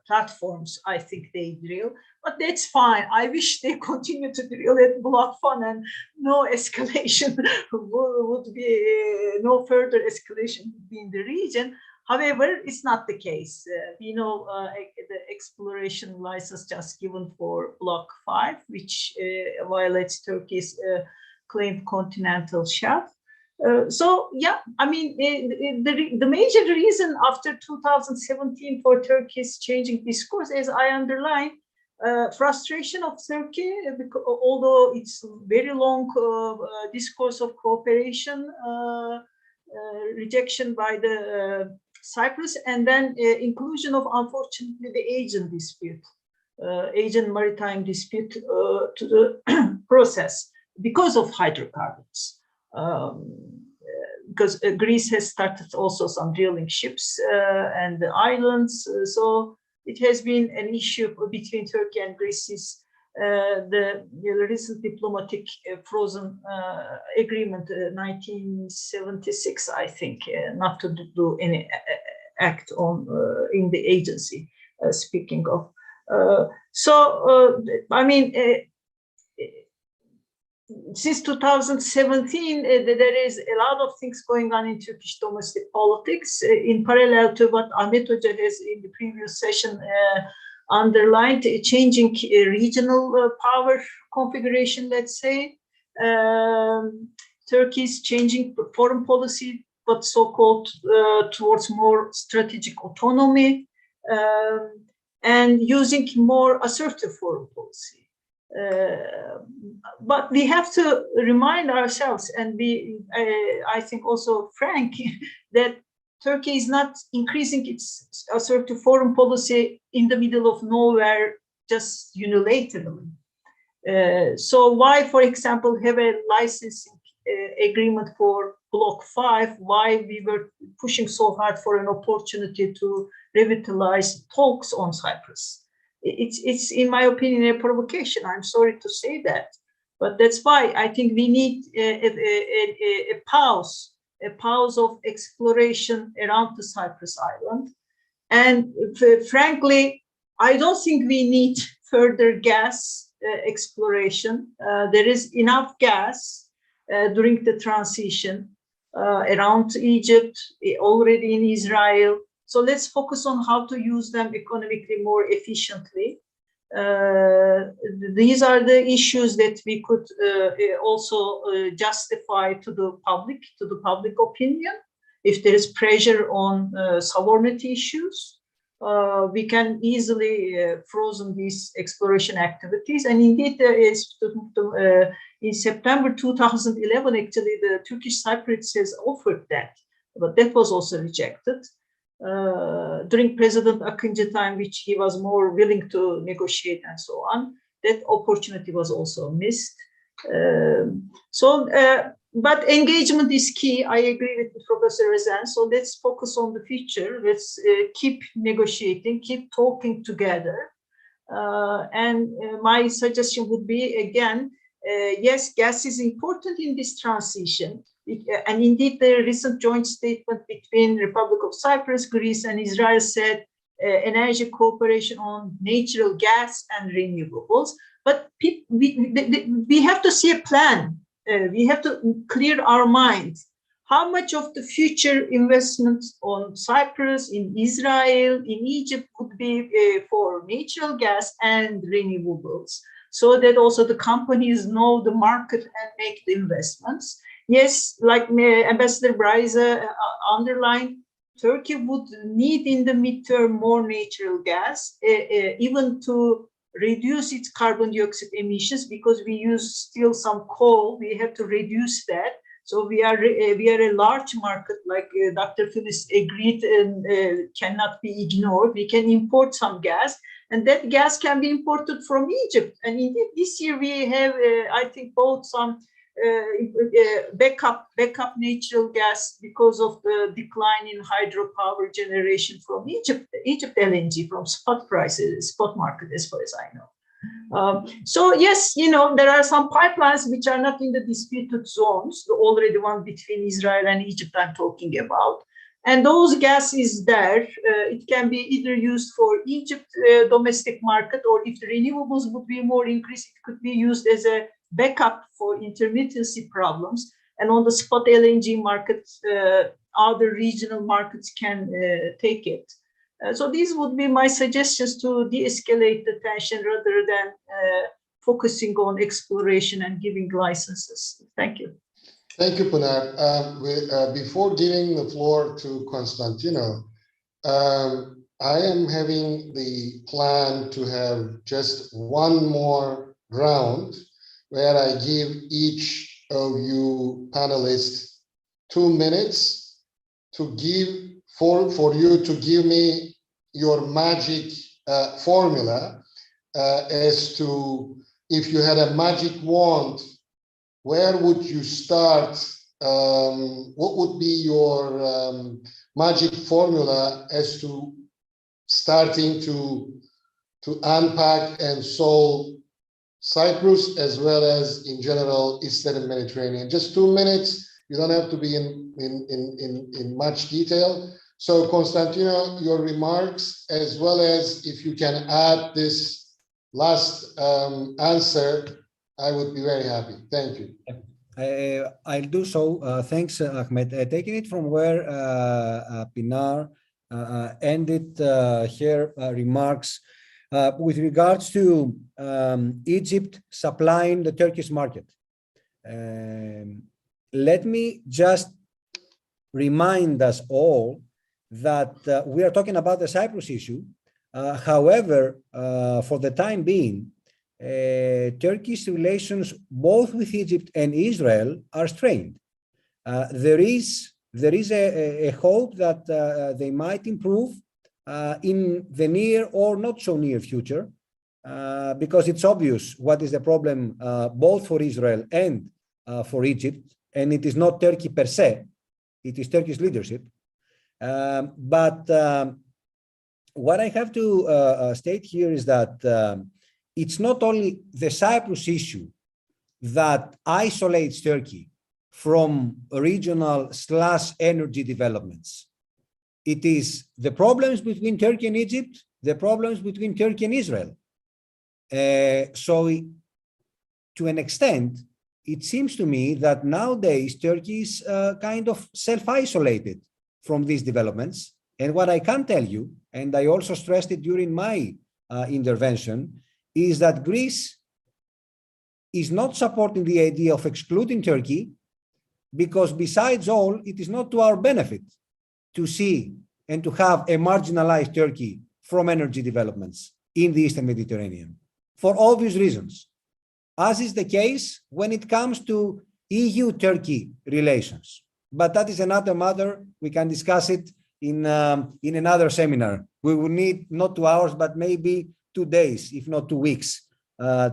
platforms, I think they drill, but that's fine. I wish they continue to drill at Block 1 and no escalation would be, no further escalation would be in the region. However, it's not the case. We know the exploration license just given for Block 5, which violates Turkey's claimed continental shelf. So, yeah, I mean, the major reason after 2017 for Turkey's changing discourse, as I underlined, frustration of Turkey, because, although it's very long discourse of cooperation, rejection by the Cyprus, and then inclusion of, unfortunately, the Asian dispute, Asian maritime dispute to the process because of hydrocarbons. Because Greece has started also some drilling ships and the islands, so it has been an issue between Turkey and Greece since the recent diplomatic frozen agreement, 1976, I think, not to do any act on in the agency. Speaking of, I mean. Since 2017, there is a lot of things going on in Turkish domestic politics. In parallel to what Ahmet Hoca has in the previous session underlined, changing regional power configuration, let's say. Turkey's changing foreign policy, but so-called towards more strategic autonomy, and using more assertive foreign policy. But we have to remind ourselves and be, I think, also frank that Turkey is not increasing its assertive foreign policy in the middle of nowhere, just unilaterally. So why, for example, have a licensing agreement for Block 5? Why we were pushing so hard for an opportunity to revitalize talks on Cyprus? It's, in my opinion, a provocation. I'm sorry to say that, but that's why I think we need a pause of exploration around the Cyprus island. And frankly, I don't think we need further gas exploration. There is enough gas during the transition around Egypt, already in Israel. So let's focus on how to use them economically more efficiently. These are the issues that we could also justify to the public opinion. If there is pressure on sovereignty issues, we can easily frozen these exploration activities. And indeed, there is in September 2011, actually, the Turkish Cypriots has offered that, but that was also rejected. During President Akıncı time, which he was more willing to negotiate and so on, that opportunity was also missed. But engagement is key. I agree with Professor SÖZEN. So let's focus on the future. Let's keep negotiating, keep talking together. And my suggestion would be, again, yes, gas is important in this transition. And indeed, the recent joint statement between Republic of Cyprus, Greece, and Israel said energy cooperation on natural gas and renewables. But we have to see a plan. We have to clear our minds. How much of the future investments on Cyprus, in Israel, in Egypt would be for natural gas and renewables, so that also the companies know the market and make the investments. Yes, like Ambassador BRYZA underlined, Turkey would need in the midterm more natural gas, even to reduce its carbon dioxide emissions, because we use still some coal. We have to reduce that. So we are a large market, like Dr. FILIS agreed, and cannot be ignored. We can import some gas, and that gas can be imported from Egypt. And indeed, this year we have, I think, both some backup natural gas because of the decline in hydropower generation from Egypt LNG from spot prices, spot market, as far as I know. So yes, there are some pipelines which are not in the disputed zones, already one between Israel and Egypt I'm talking about. And those gas is there. It can be either used for Egypt domestic market, or if the renewables would be more increased, it could be used as a backup for intermittency problems. And on the spot LNG market, other regional markets can take it. So these would be my suggestions to de-escalate the tension rather than focusing on exploration and giving licenses. Thank you. Thank you, Pınar. Before giving the floor to Constantinos, I am having the plan to have just one more round where I give each of you panelists 2 minutes to give for you to give me your magic formula as to if you had a magic wand, where would you start? What would be your magic formula as to starting to unpack and solve Cyprus as well as in general Eastern Mediterranean? Just 2 minutes. You don't have to be in much detail. So Constantino, your remarks, as well as if you can add this last answer, I would be very happy. Thank you. I'll do so. Thanks, Ahmet. Taking it from where Pınar ended her remarks with regards to Egypt supplying the Turkish market. Let me just remind us all that we are talking about the Cyprus issue. However, for the time being, Turkish relations both with Egypt and Israel are strained. There is a hope that they might improve in the near or not so near future, because it's obvious what is the problem both for Israel and for Egypt, and it is not Turkey per se, it is Turkish leadership. But what I have to state here is that it's not only the Cyprus issue that isolates Turkey from regional/energy developments. It is the problems between Turkey and Egypt, the problems between Turkey and Israel. So to an extent, it seems to me that nowadays Turkey is kind of self-isolated from these developments. And what I can tell you, and I also stressed it during my intervention, is that Greece is not supporting the idea of excluding Turkey, because besides all, it is not to our benefit to see and to have a marginalized Turkey from energy developments in the Eastern Mediterranean, for obvious reasons, as is the case when it comes to EU-Turkey relations. But that is another matter. We can discuss it in another seminar. We will need not 2 hours, but maybe 2 days, if not 2 weeks,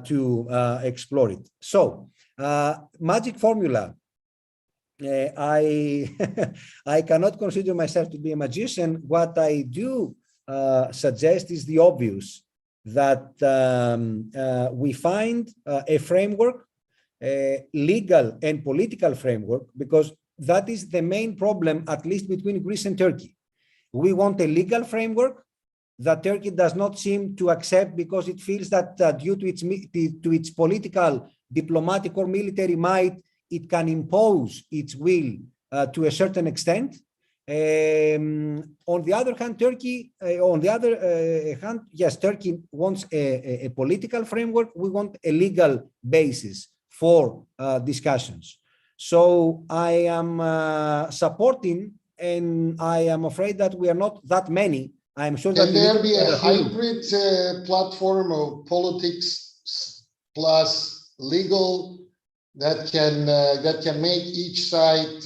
to explore it. So, magic formula. I cannot consider myself to be a magician. What I do suggest is the obvious, that we find a framework, a legal and political framework, because that is the main problem, at least between Greece and Turkey. We want a legal framework that Turkey does not seem to accept, because it feels that due to its political, diplomatic or military might, it can impose its will to a certain extent. On the other hand, Turkey, yes, Turkey wants a political framework. We want a legal basis for discussions. So I am supporting, and I am afraid that we are not that many. I'm sure that can there be a hybrid platform of politics plus legal that can make each side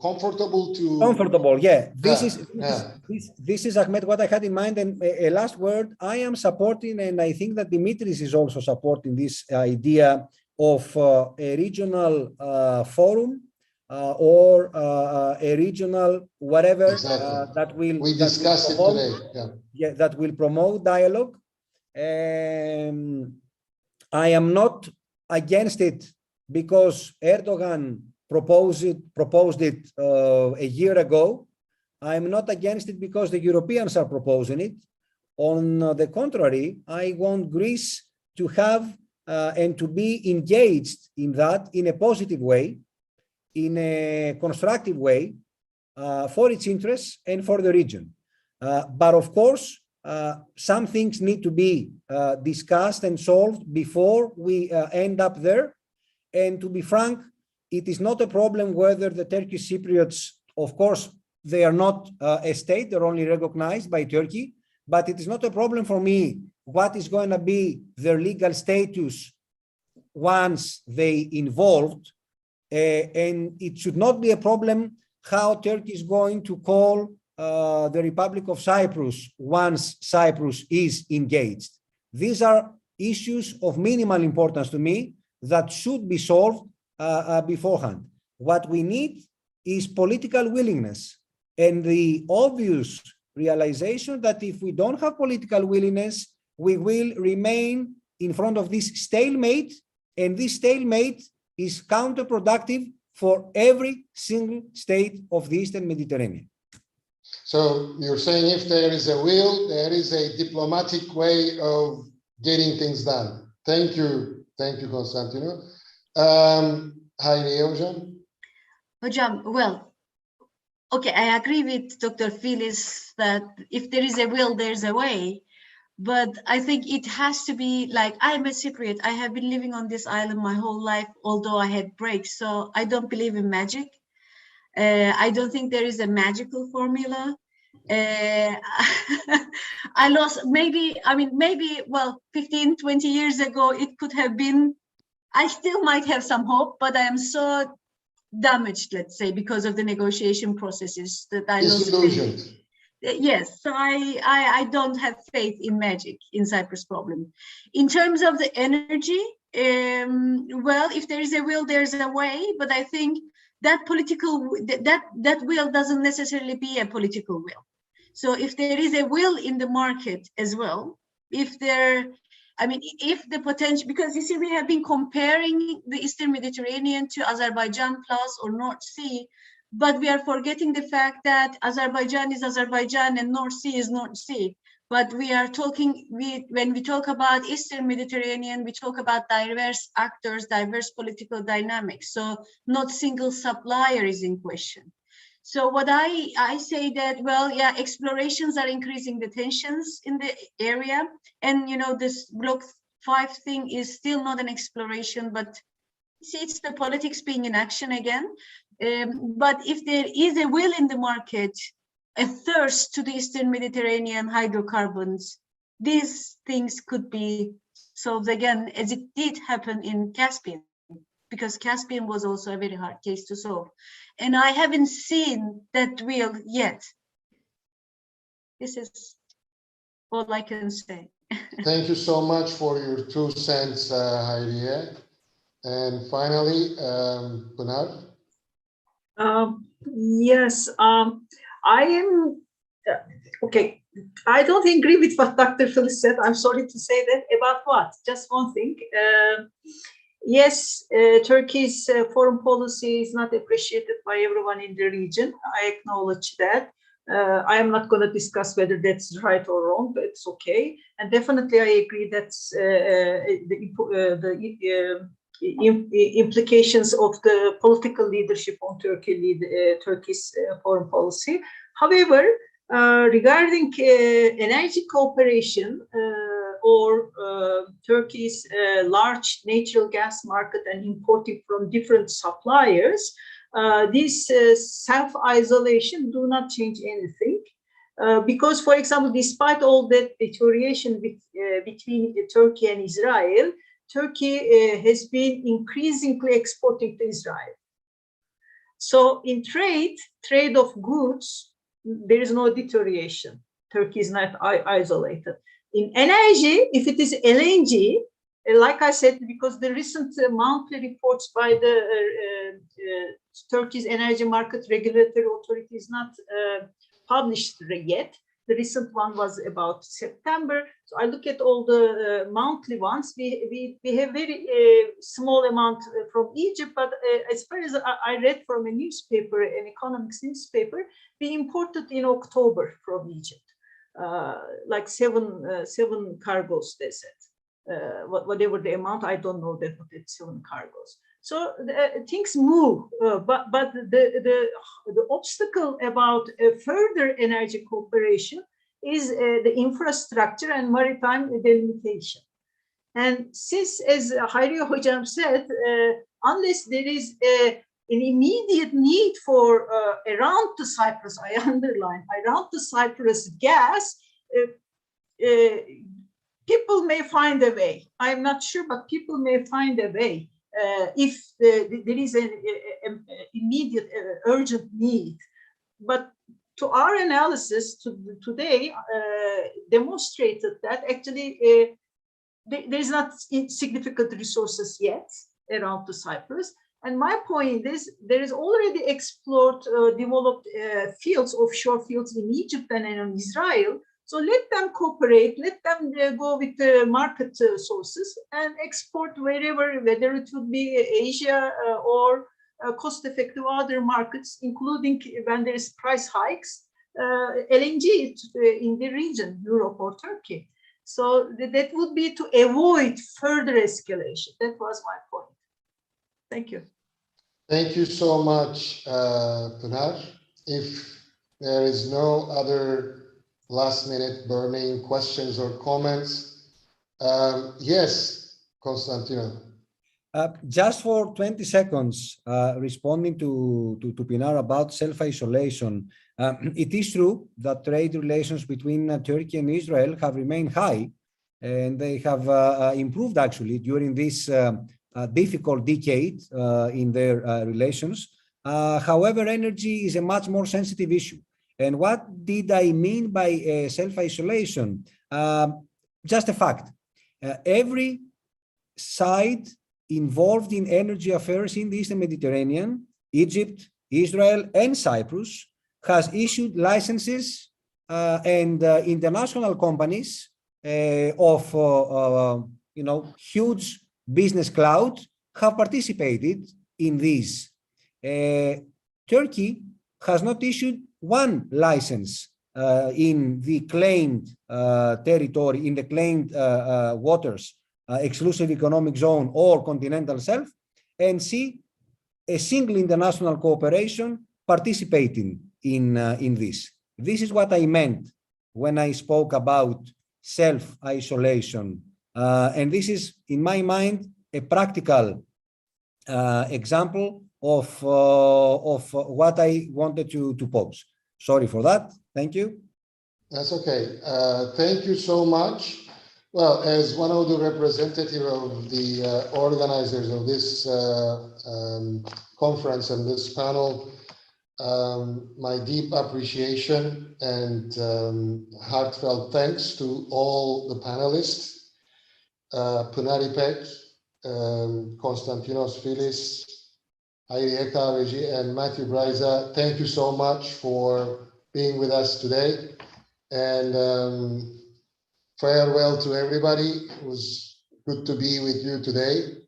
comfortable to... Comfortable, yeah. This is, Ahmed, what I had in mind. And a last word, I am supporting, and I think that Dimitris is also supporting this idea of a regional forum or a regional whatever that will... We discussed it today, yeah, that will promote dialogue. I am not against it because Erdogan proposed it a year ago. I'm not against it because the Europeans are proposing it. On the contrary, I want Greece to have and to be engaged in that in a positive way, in a constructive way, for its interests and for the region. But of course, some things need to be discussed and solved before we end up there. And to be frank, it is not a problem whether the Turkish Cypriots, of course, They are not a state, they're only recognized by Turkey, but it is not a problem for me what is going to be their legal status once they involved, and it should not be a problem how Turkey is going to call the Republic of Cyprus once Cyprus is engaged. These are issues of minimal importance to me that should be solved beforehand. What we need is political willingness and the obvious realization that if we don't have political willingness, we will remain in front of this stalemate, and this stalemate is counterproductive for every single state of the Eastern Mediterranean. So you're saying if there is a will, there is a diplomatic way of getting things done. Thank you, Constantino. Hayriye Hocam? Hocam, well, okay, I agree with Dr. FILIS that if there is a will, there's a way. But I think it has to be like, I'm a Cypriot. I have been living on this island my whole life, although I had breaks. So I don't believe in magic. I don't think there is a magical formula. I lost maybe, well, 15, 20 years ago, it could have been, I still might have some hope, but I am so damaged, let's say, because of the negotiation processes that I lost. Disillusioned. Yes, so I don't have faith in magic in Cyprus problem. In terms of the energy, well, if there is a will, there's a way, but I think that that will doesn't necessarily be a political will. So if there is a will in the market as well, if the potential, because you see, we have been comparing the Eastern Mediterranean to Azerbaijan plus or North Sea, but we are forgetting the fact that Azerbaijan is Azerbaijan and North Sea is North Sea. But we are talking, when we talk about Eastern Mediterranean, we talk about diverse actors, diverse political dynamics. So not single supplier is in question. So what I say that, well, yeah, explorations are increasing the tensions in the area. And, this Block 5 thing is still not an exploration, but see, it's the politics being in action again. But if there is a will in the market, a thirst to the Eastern Mediterranean hydrocarbons, these things could be solved again, as it did happen in Caspian, because Caspian was also a very hard case to solve. And I haven't seen that will yet. This is all I can say. Thank you so much for your 2 cents, Hayriye. And finally, Pınar. Yes, I am, okay, I don't agree with what Dr. Phyllis said. I'm sorry to say that. About what? Just one thing. Yes, Turkey's foreign policy is not appreciated by everyone in the region. I acknowledge that. I am not going to discuss whether that's right or wrong, but it's okay. And definitely I agree that the implications of the political leadership on Turkey's foreign policy. However, regarding energy cooperation or Turkey's large natural gas market and importing from different suppliers, this self-isolation do not change anything. Because, for example, despite all that deterioration between Turkey and Israel, Turkey has been increasingly exporting to Israel. So in trade of goods, there is no deterioration. Turkey is not isolated. In energy, if it is LNG, like I said, because the recent monthly reports by the Turkey's energy market regulatory authority is not published yet. The recent one was about September. So I look at all the monthly ones. We have very small amount from Egypt, but as far as I read from a newspaper, an economics newspaper, we imported in October from Egypt, like seven cargoes, they said. Whatever the amount, I don't know that, but it's 7 cargoes. So things move, but the obstacle about further energy cooperation is the infrastructure and maritime delimitation. And since, as Hayriye Hocam said, unless there is a an immediate need for around the Cyprus, I underline, around the Cyprus gas, people may find a way. I'm not sure, but people may find a way if there is an immediate, urgent need. But to our analysis today demonstrated that actually there is not significant resources yet around the Cyprus. And my point is there is already explored, developed fields, offshore fields in Egypt and in Israel. So let them cooperate, let them go with the market sources and export wherever, whether it would be Asia or cost-effective other markets, including when there is price hikes, LNG in the region, Europe or Turkey. So that would be to avoid further escalation. That was my point. Thank you. Thank you so much, Pınar. If there is no other last-minute burning questions or comments, yes, Constantinos. Just for 20 seconds, responding to Pınar about self-isolation, it is true that trade relations between Turkey and Israel have remained high, and they have improved actually during this difficult decade in their relations. However, energy is a much more sensitive issue. And what did I mean by self-isolation? Just a fact. Every side involved in energy affairs in the Eastern Mediterranean, Egypt, Israel, and Cyprus, has issued licenses and international companies of huge business cloud have participated in these. Turkey has not issued one license in the claimed territory, in the claimed waters, exclusive economic zone or continental shelf, and see a single international cooperation participating in this. This is what I meant when I spoke about self-isolation. And this is, in my mind, a practical example of what I wanted to pose. Sorry for that. Thank you. That's okay. Thank you so much. Well, as one of the representatives of the organizers of this conference and this panel, my deep appreciation and heartfelt thanks to all the panelists, Pınar, İPEK, Constantinos, FILIS, Hayriye, KAHVECİ, and Matthew BRYZA. Thank you so much for being with us today. And farewell to everybody. It was good to be with you today.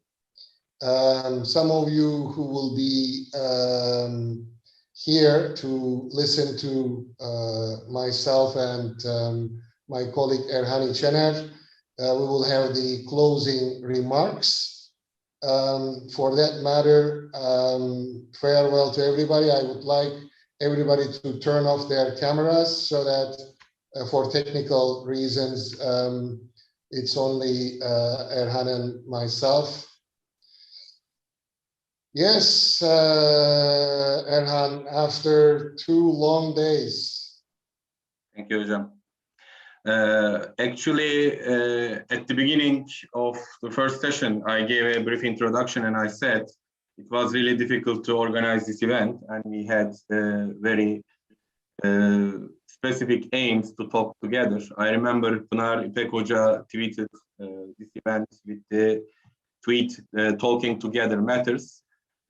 Some of you who will be here to listen to myself and my colleague Erhani Çener, we will have the closing remarks. For that matter, farewell to everybody. I would like everybody to turn off their cameras so that for technical reasons, it's only Erhan and myself. Yes, Erhan, after 2 long days. Thank you, Hocam. Actually, at the beginning of the first session, I gave a brief introduction and I said it was really difficult to organize this event, and we had very specific aims to talk together. I remember Pınar, İPEK Hoca tweeted this event with the tweet, talking together matters.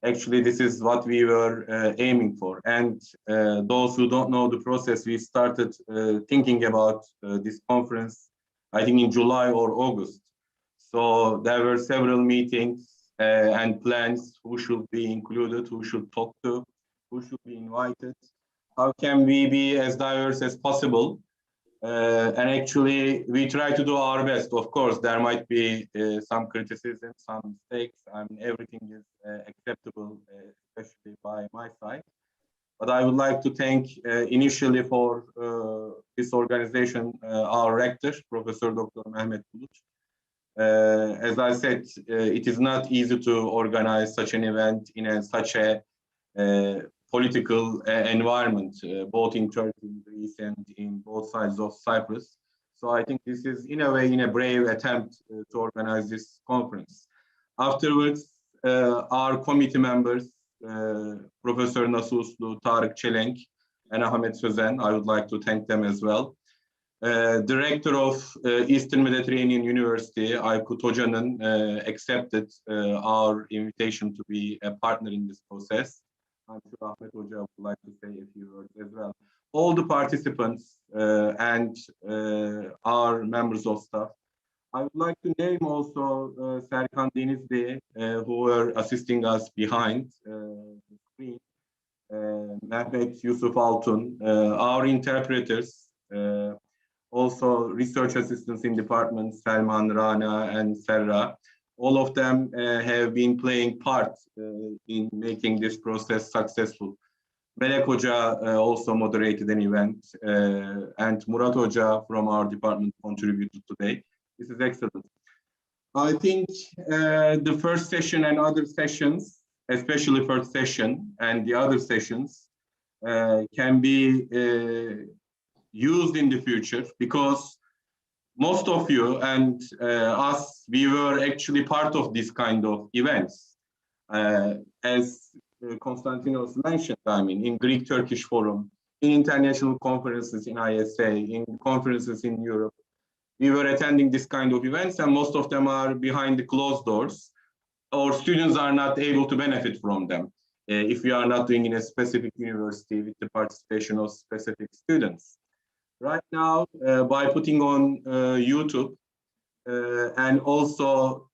Actually, this is what we were aiming for. And those who don't know the process, we started thinking about this conference, I think in July or August. So there were several meetings and plans, who should be included, who should talk to, who should be invited. How can we be as diverse as possible? And actually, we try to do our best. Of course, there might be some criticism, some mistakes. I mean, everything is acceptable, especially by my side. But I would like to thank initially for this organization, our rector, Professor Dr. Ahmet. As I said, it is not easy to organize such an event in such a political environment, both in Turkey, in Greece, and in both sides of Cyprus. So I think this is, in a way, a brave attempt to organize this conference. Afterwards, our committee members, Professor Nasuslu, Tarık Çelenk, and Ahmet SÖZEN, I would like to thank them as well. Director of Eastern Mediterranean University, Aykut Hoca'nın accepted our invitation to be a partner in this process. I'm sure Ahmet Hoca would like to say a few words as well. All the participants and our members of staff. I would like to name also Serkan Denizli, who were assisting us behind the screen, Mehmet Yusuf Altun, our interpreters, also research assistants in departments, Selman, Rana, and Serra. All of them have been playing part in making this process successful. Melek Hoca also moderated an event, and Murat Hoca from our department contributed today. This is excellent. I think the first session and other sessions, especially first session and the other sessions, can be used in the future, because most of you and us, we were actually part of this kind of events. As Constantinos mentioned, I mean, in Greek-Turkish Forum, in international conferences in ISA, in conferences in Europe, we were attending this kind of events, and most of them are behind the closed doors, or students are not able to benefit from them if we are not doing in a specific university with the participation of specific students. Right now, by putting on YouTube and also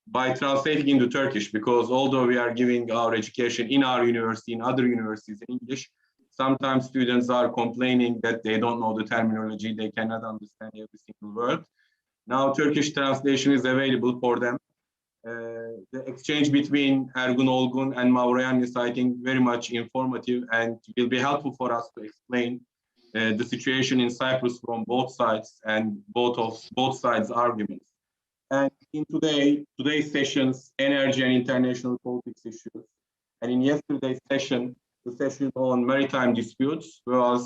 by translating into Turkish, because although we are giving our education in our university, in other universities in English, sometimes students are complaining that they don't know the terminology, they cannot understand every single word. Now Turkish translation is available for them. The exchange between Ergun Olgun and Mavroyan is, I think, very much informative and will be helpful for us to explain the situation in Cyprus from both sides and both sides' arguments. And in today's sessions, energy and international politics issues, and in yesterday's session, the session on maritime disputes were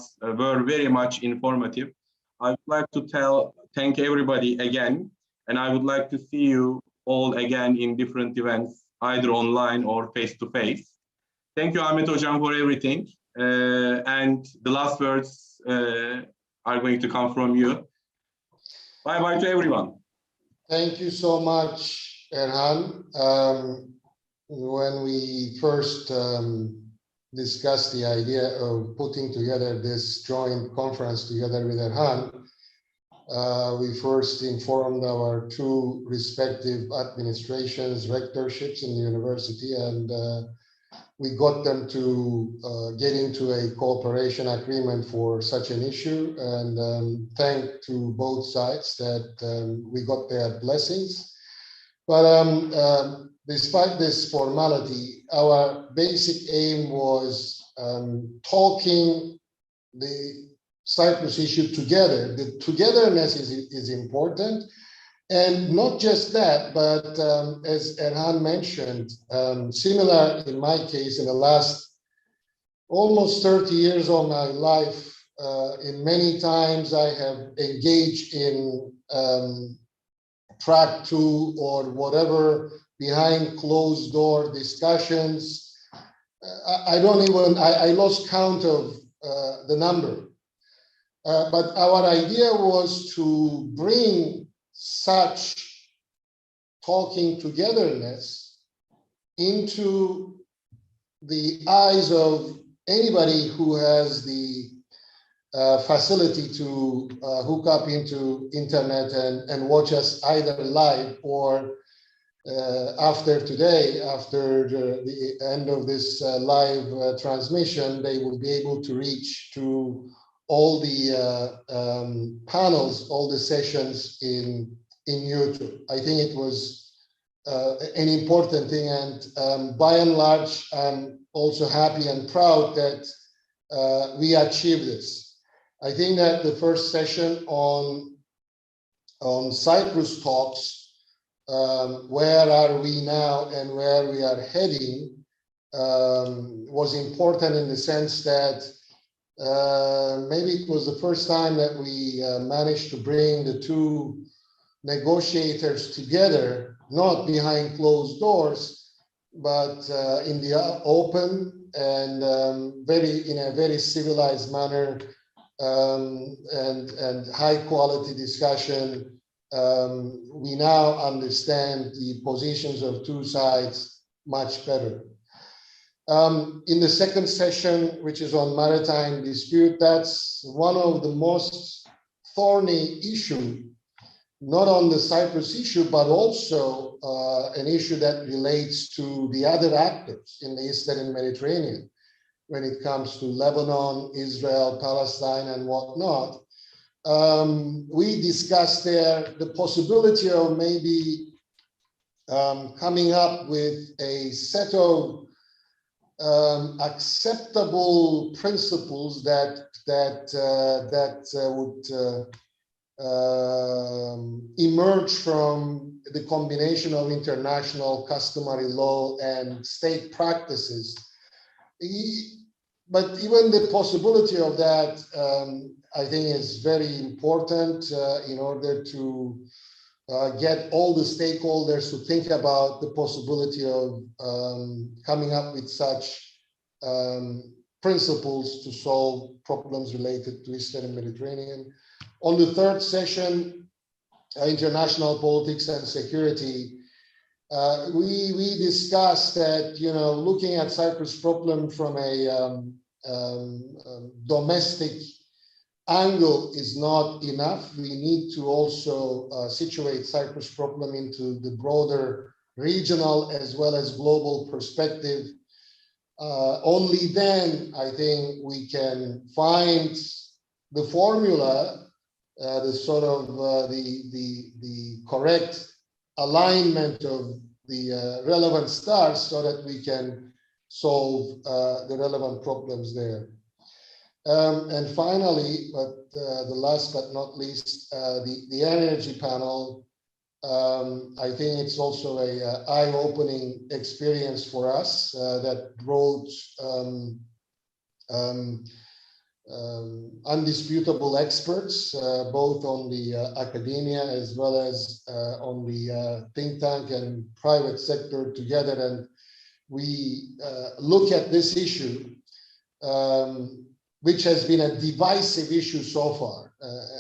very much informative. I would like to thank everybody again, and I would like to see you all again in different events, either online or face-to-face. Thank you, Ahmet Hocam, for everything. And the last words are going to come from you. Bye-bye to everyone. Thank you so much, Erhan. When we first discussed the idea of putting together this joint conference together with Erhan, we first informed our two respective administrations, rectorships in the university, and we got them to get into a cooperation agreement for such an issue, and thank to both sides that we got their blessings. But despite this formality, our basic aim was talking the Cyprus issue together. The togetherness is important. And not just that, but as Erhan mentioned, similar in my case, in the last almost 30 years of my life, in many times I have engaged in track 2 or whatever behind closed door discussions. I lost count of the number. But our idea was to bring such talking togetherness into the eyes of anybody who has the facility to hook up into internet and watch us either live or after today, after the end of this live transmission, they will be able to reach to all the panels, all the sessions in YouTube. I think it was an important thing, and by and large, I'm also happy and proud that we achieved this. I think that the first session on Cyprus talks, where are we now and where we are heading, was important in the sense that maybe it was the first time that we managed to bring the two negotiators together, not behind closed doors, but in the open and in a very civilized manner and high quality discussion. We now understand the positions of two sides much better. In the second session, which is on maritime dispute, that's one of the most thorny issue, not on the Cyprus issue, but also an issue that relates to the other actors in the Eastern Mediterranean when it comes to Lebanon, Israel, Palestine, and whatnot. We discussed there the possibility of maybe coming up with a set of acceptable principles that would emerge from the combination of international customary law and state practices. But even the possibility of that, I think, is very important in order to get all the stakeholders to think about the possibility of coming up with such principles to solve problems related to Eastern Mediterranean. On the third session, international politics and security, we discussed that, you know, looking at Cyprus problem from a domestic angle is not enough. We need to also situate Cyprus problem into the broader regional as well as global perspective. Only then, I think, we can find the formula, the sort of the correct alignment of the relevant stars so that we can solve the relevant problems there. And finally, but the last but not least, the energy panel. I think it's also a eye-opening experience for us that brought undisputable experts, both on the academia as well as on the think tank and private sector together. And we look at this issue, which has been a divisive issue so far.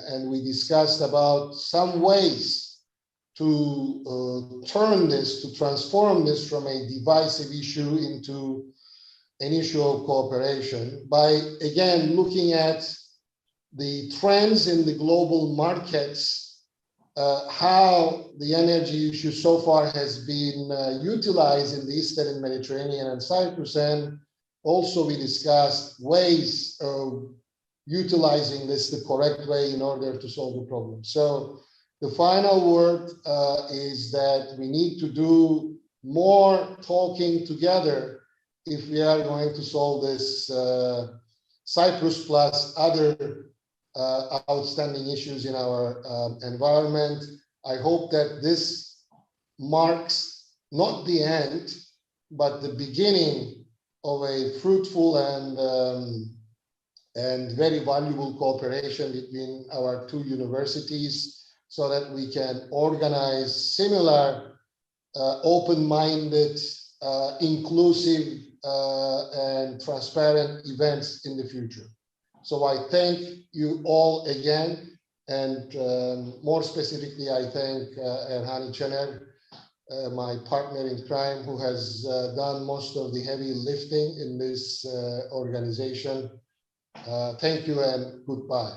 And we discussed about some ways to turn this, to transform this from a divisive issue into an issue of cooperation by, again, looking at the trends in the global markets, how the energy issue so far has been utilized in the Eastern Mediterranean and Cyprus. And also we discussed ways of utilizing this the correct way in order to solve the problem. So the final word is that we need to do more talking together if we are going to solve this Cyprus plus other outstanding issues in our environment. I hope that this marks not the end, but the beginning of a fruitful and very valuable cooperation between our two universities, so that we can organize similar open-minded, inclusive and transparent events in the future. So I thank you all again, and more specifically, I thank Erhani Çener, my partner in crime, who has done most of the heavy lifting in this organization. Thank you and goodbye.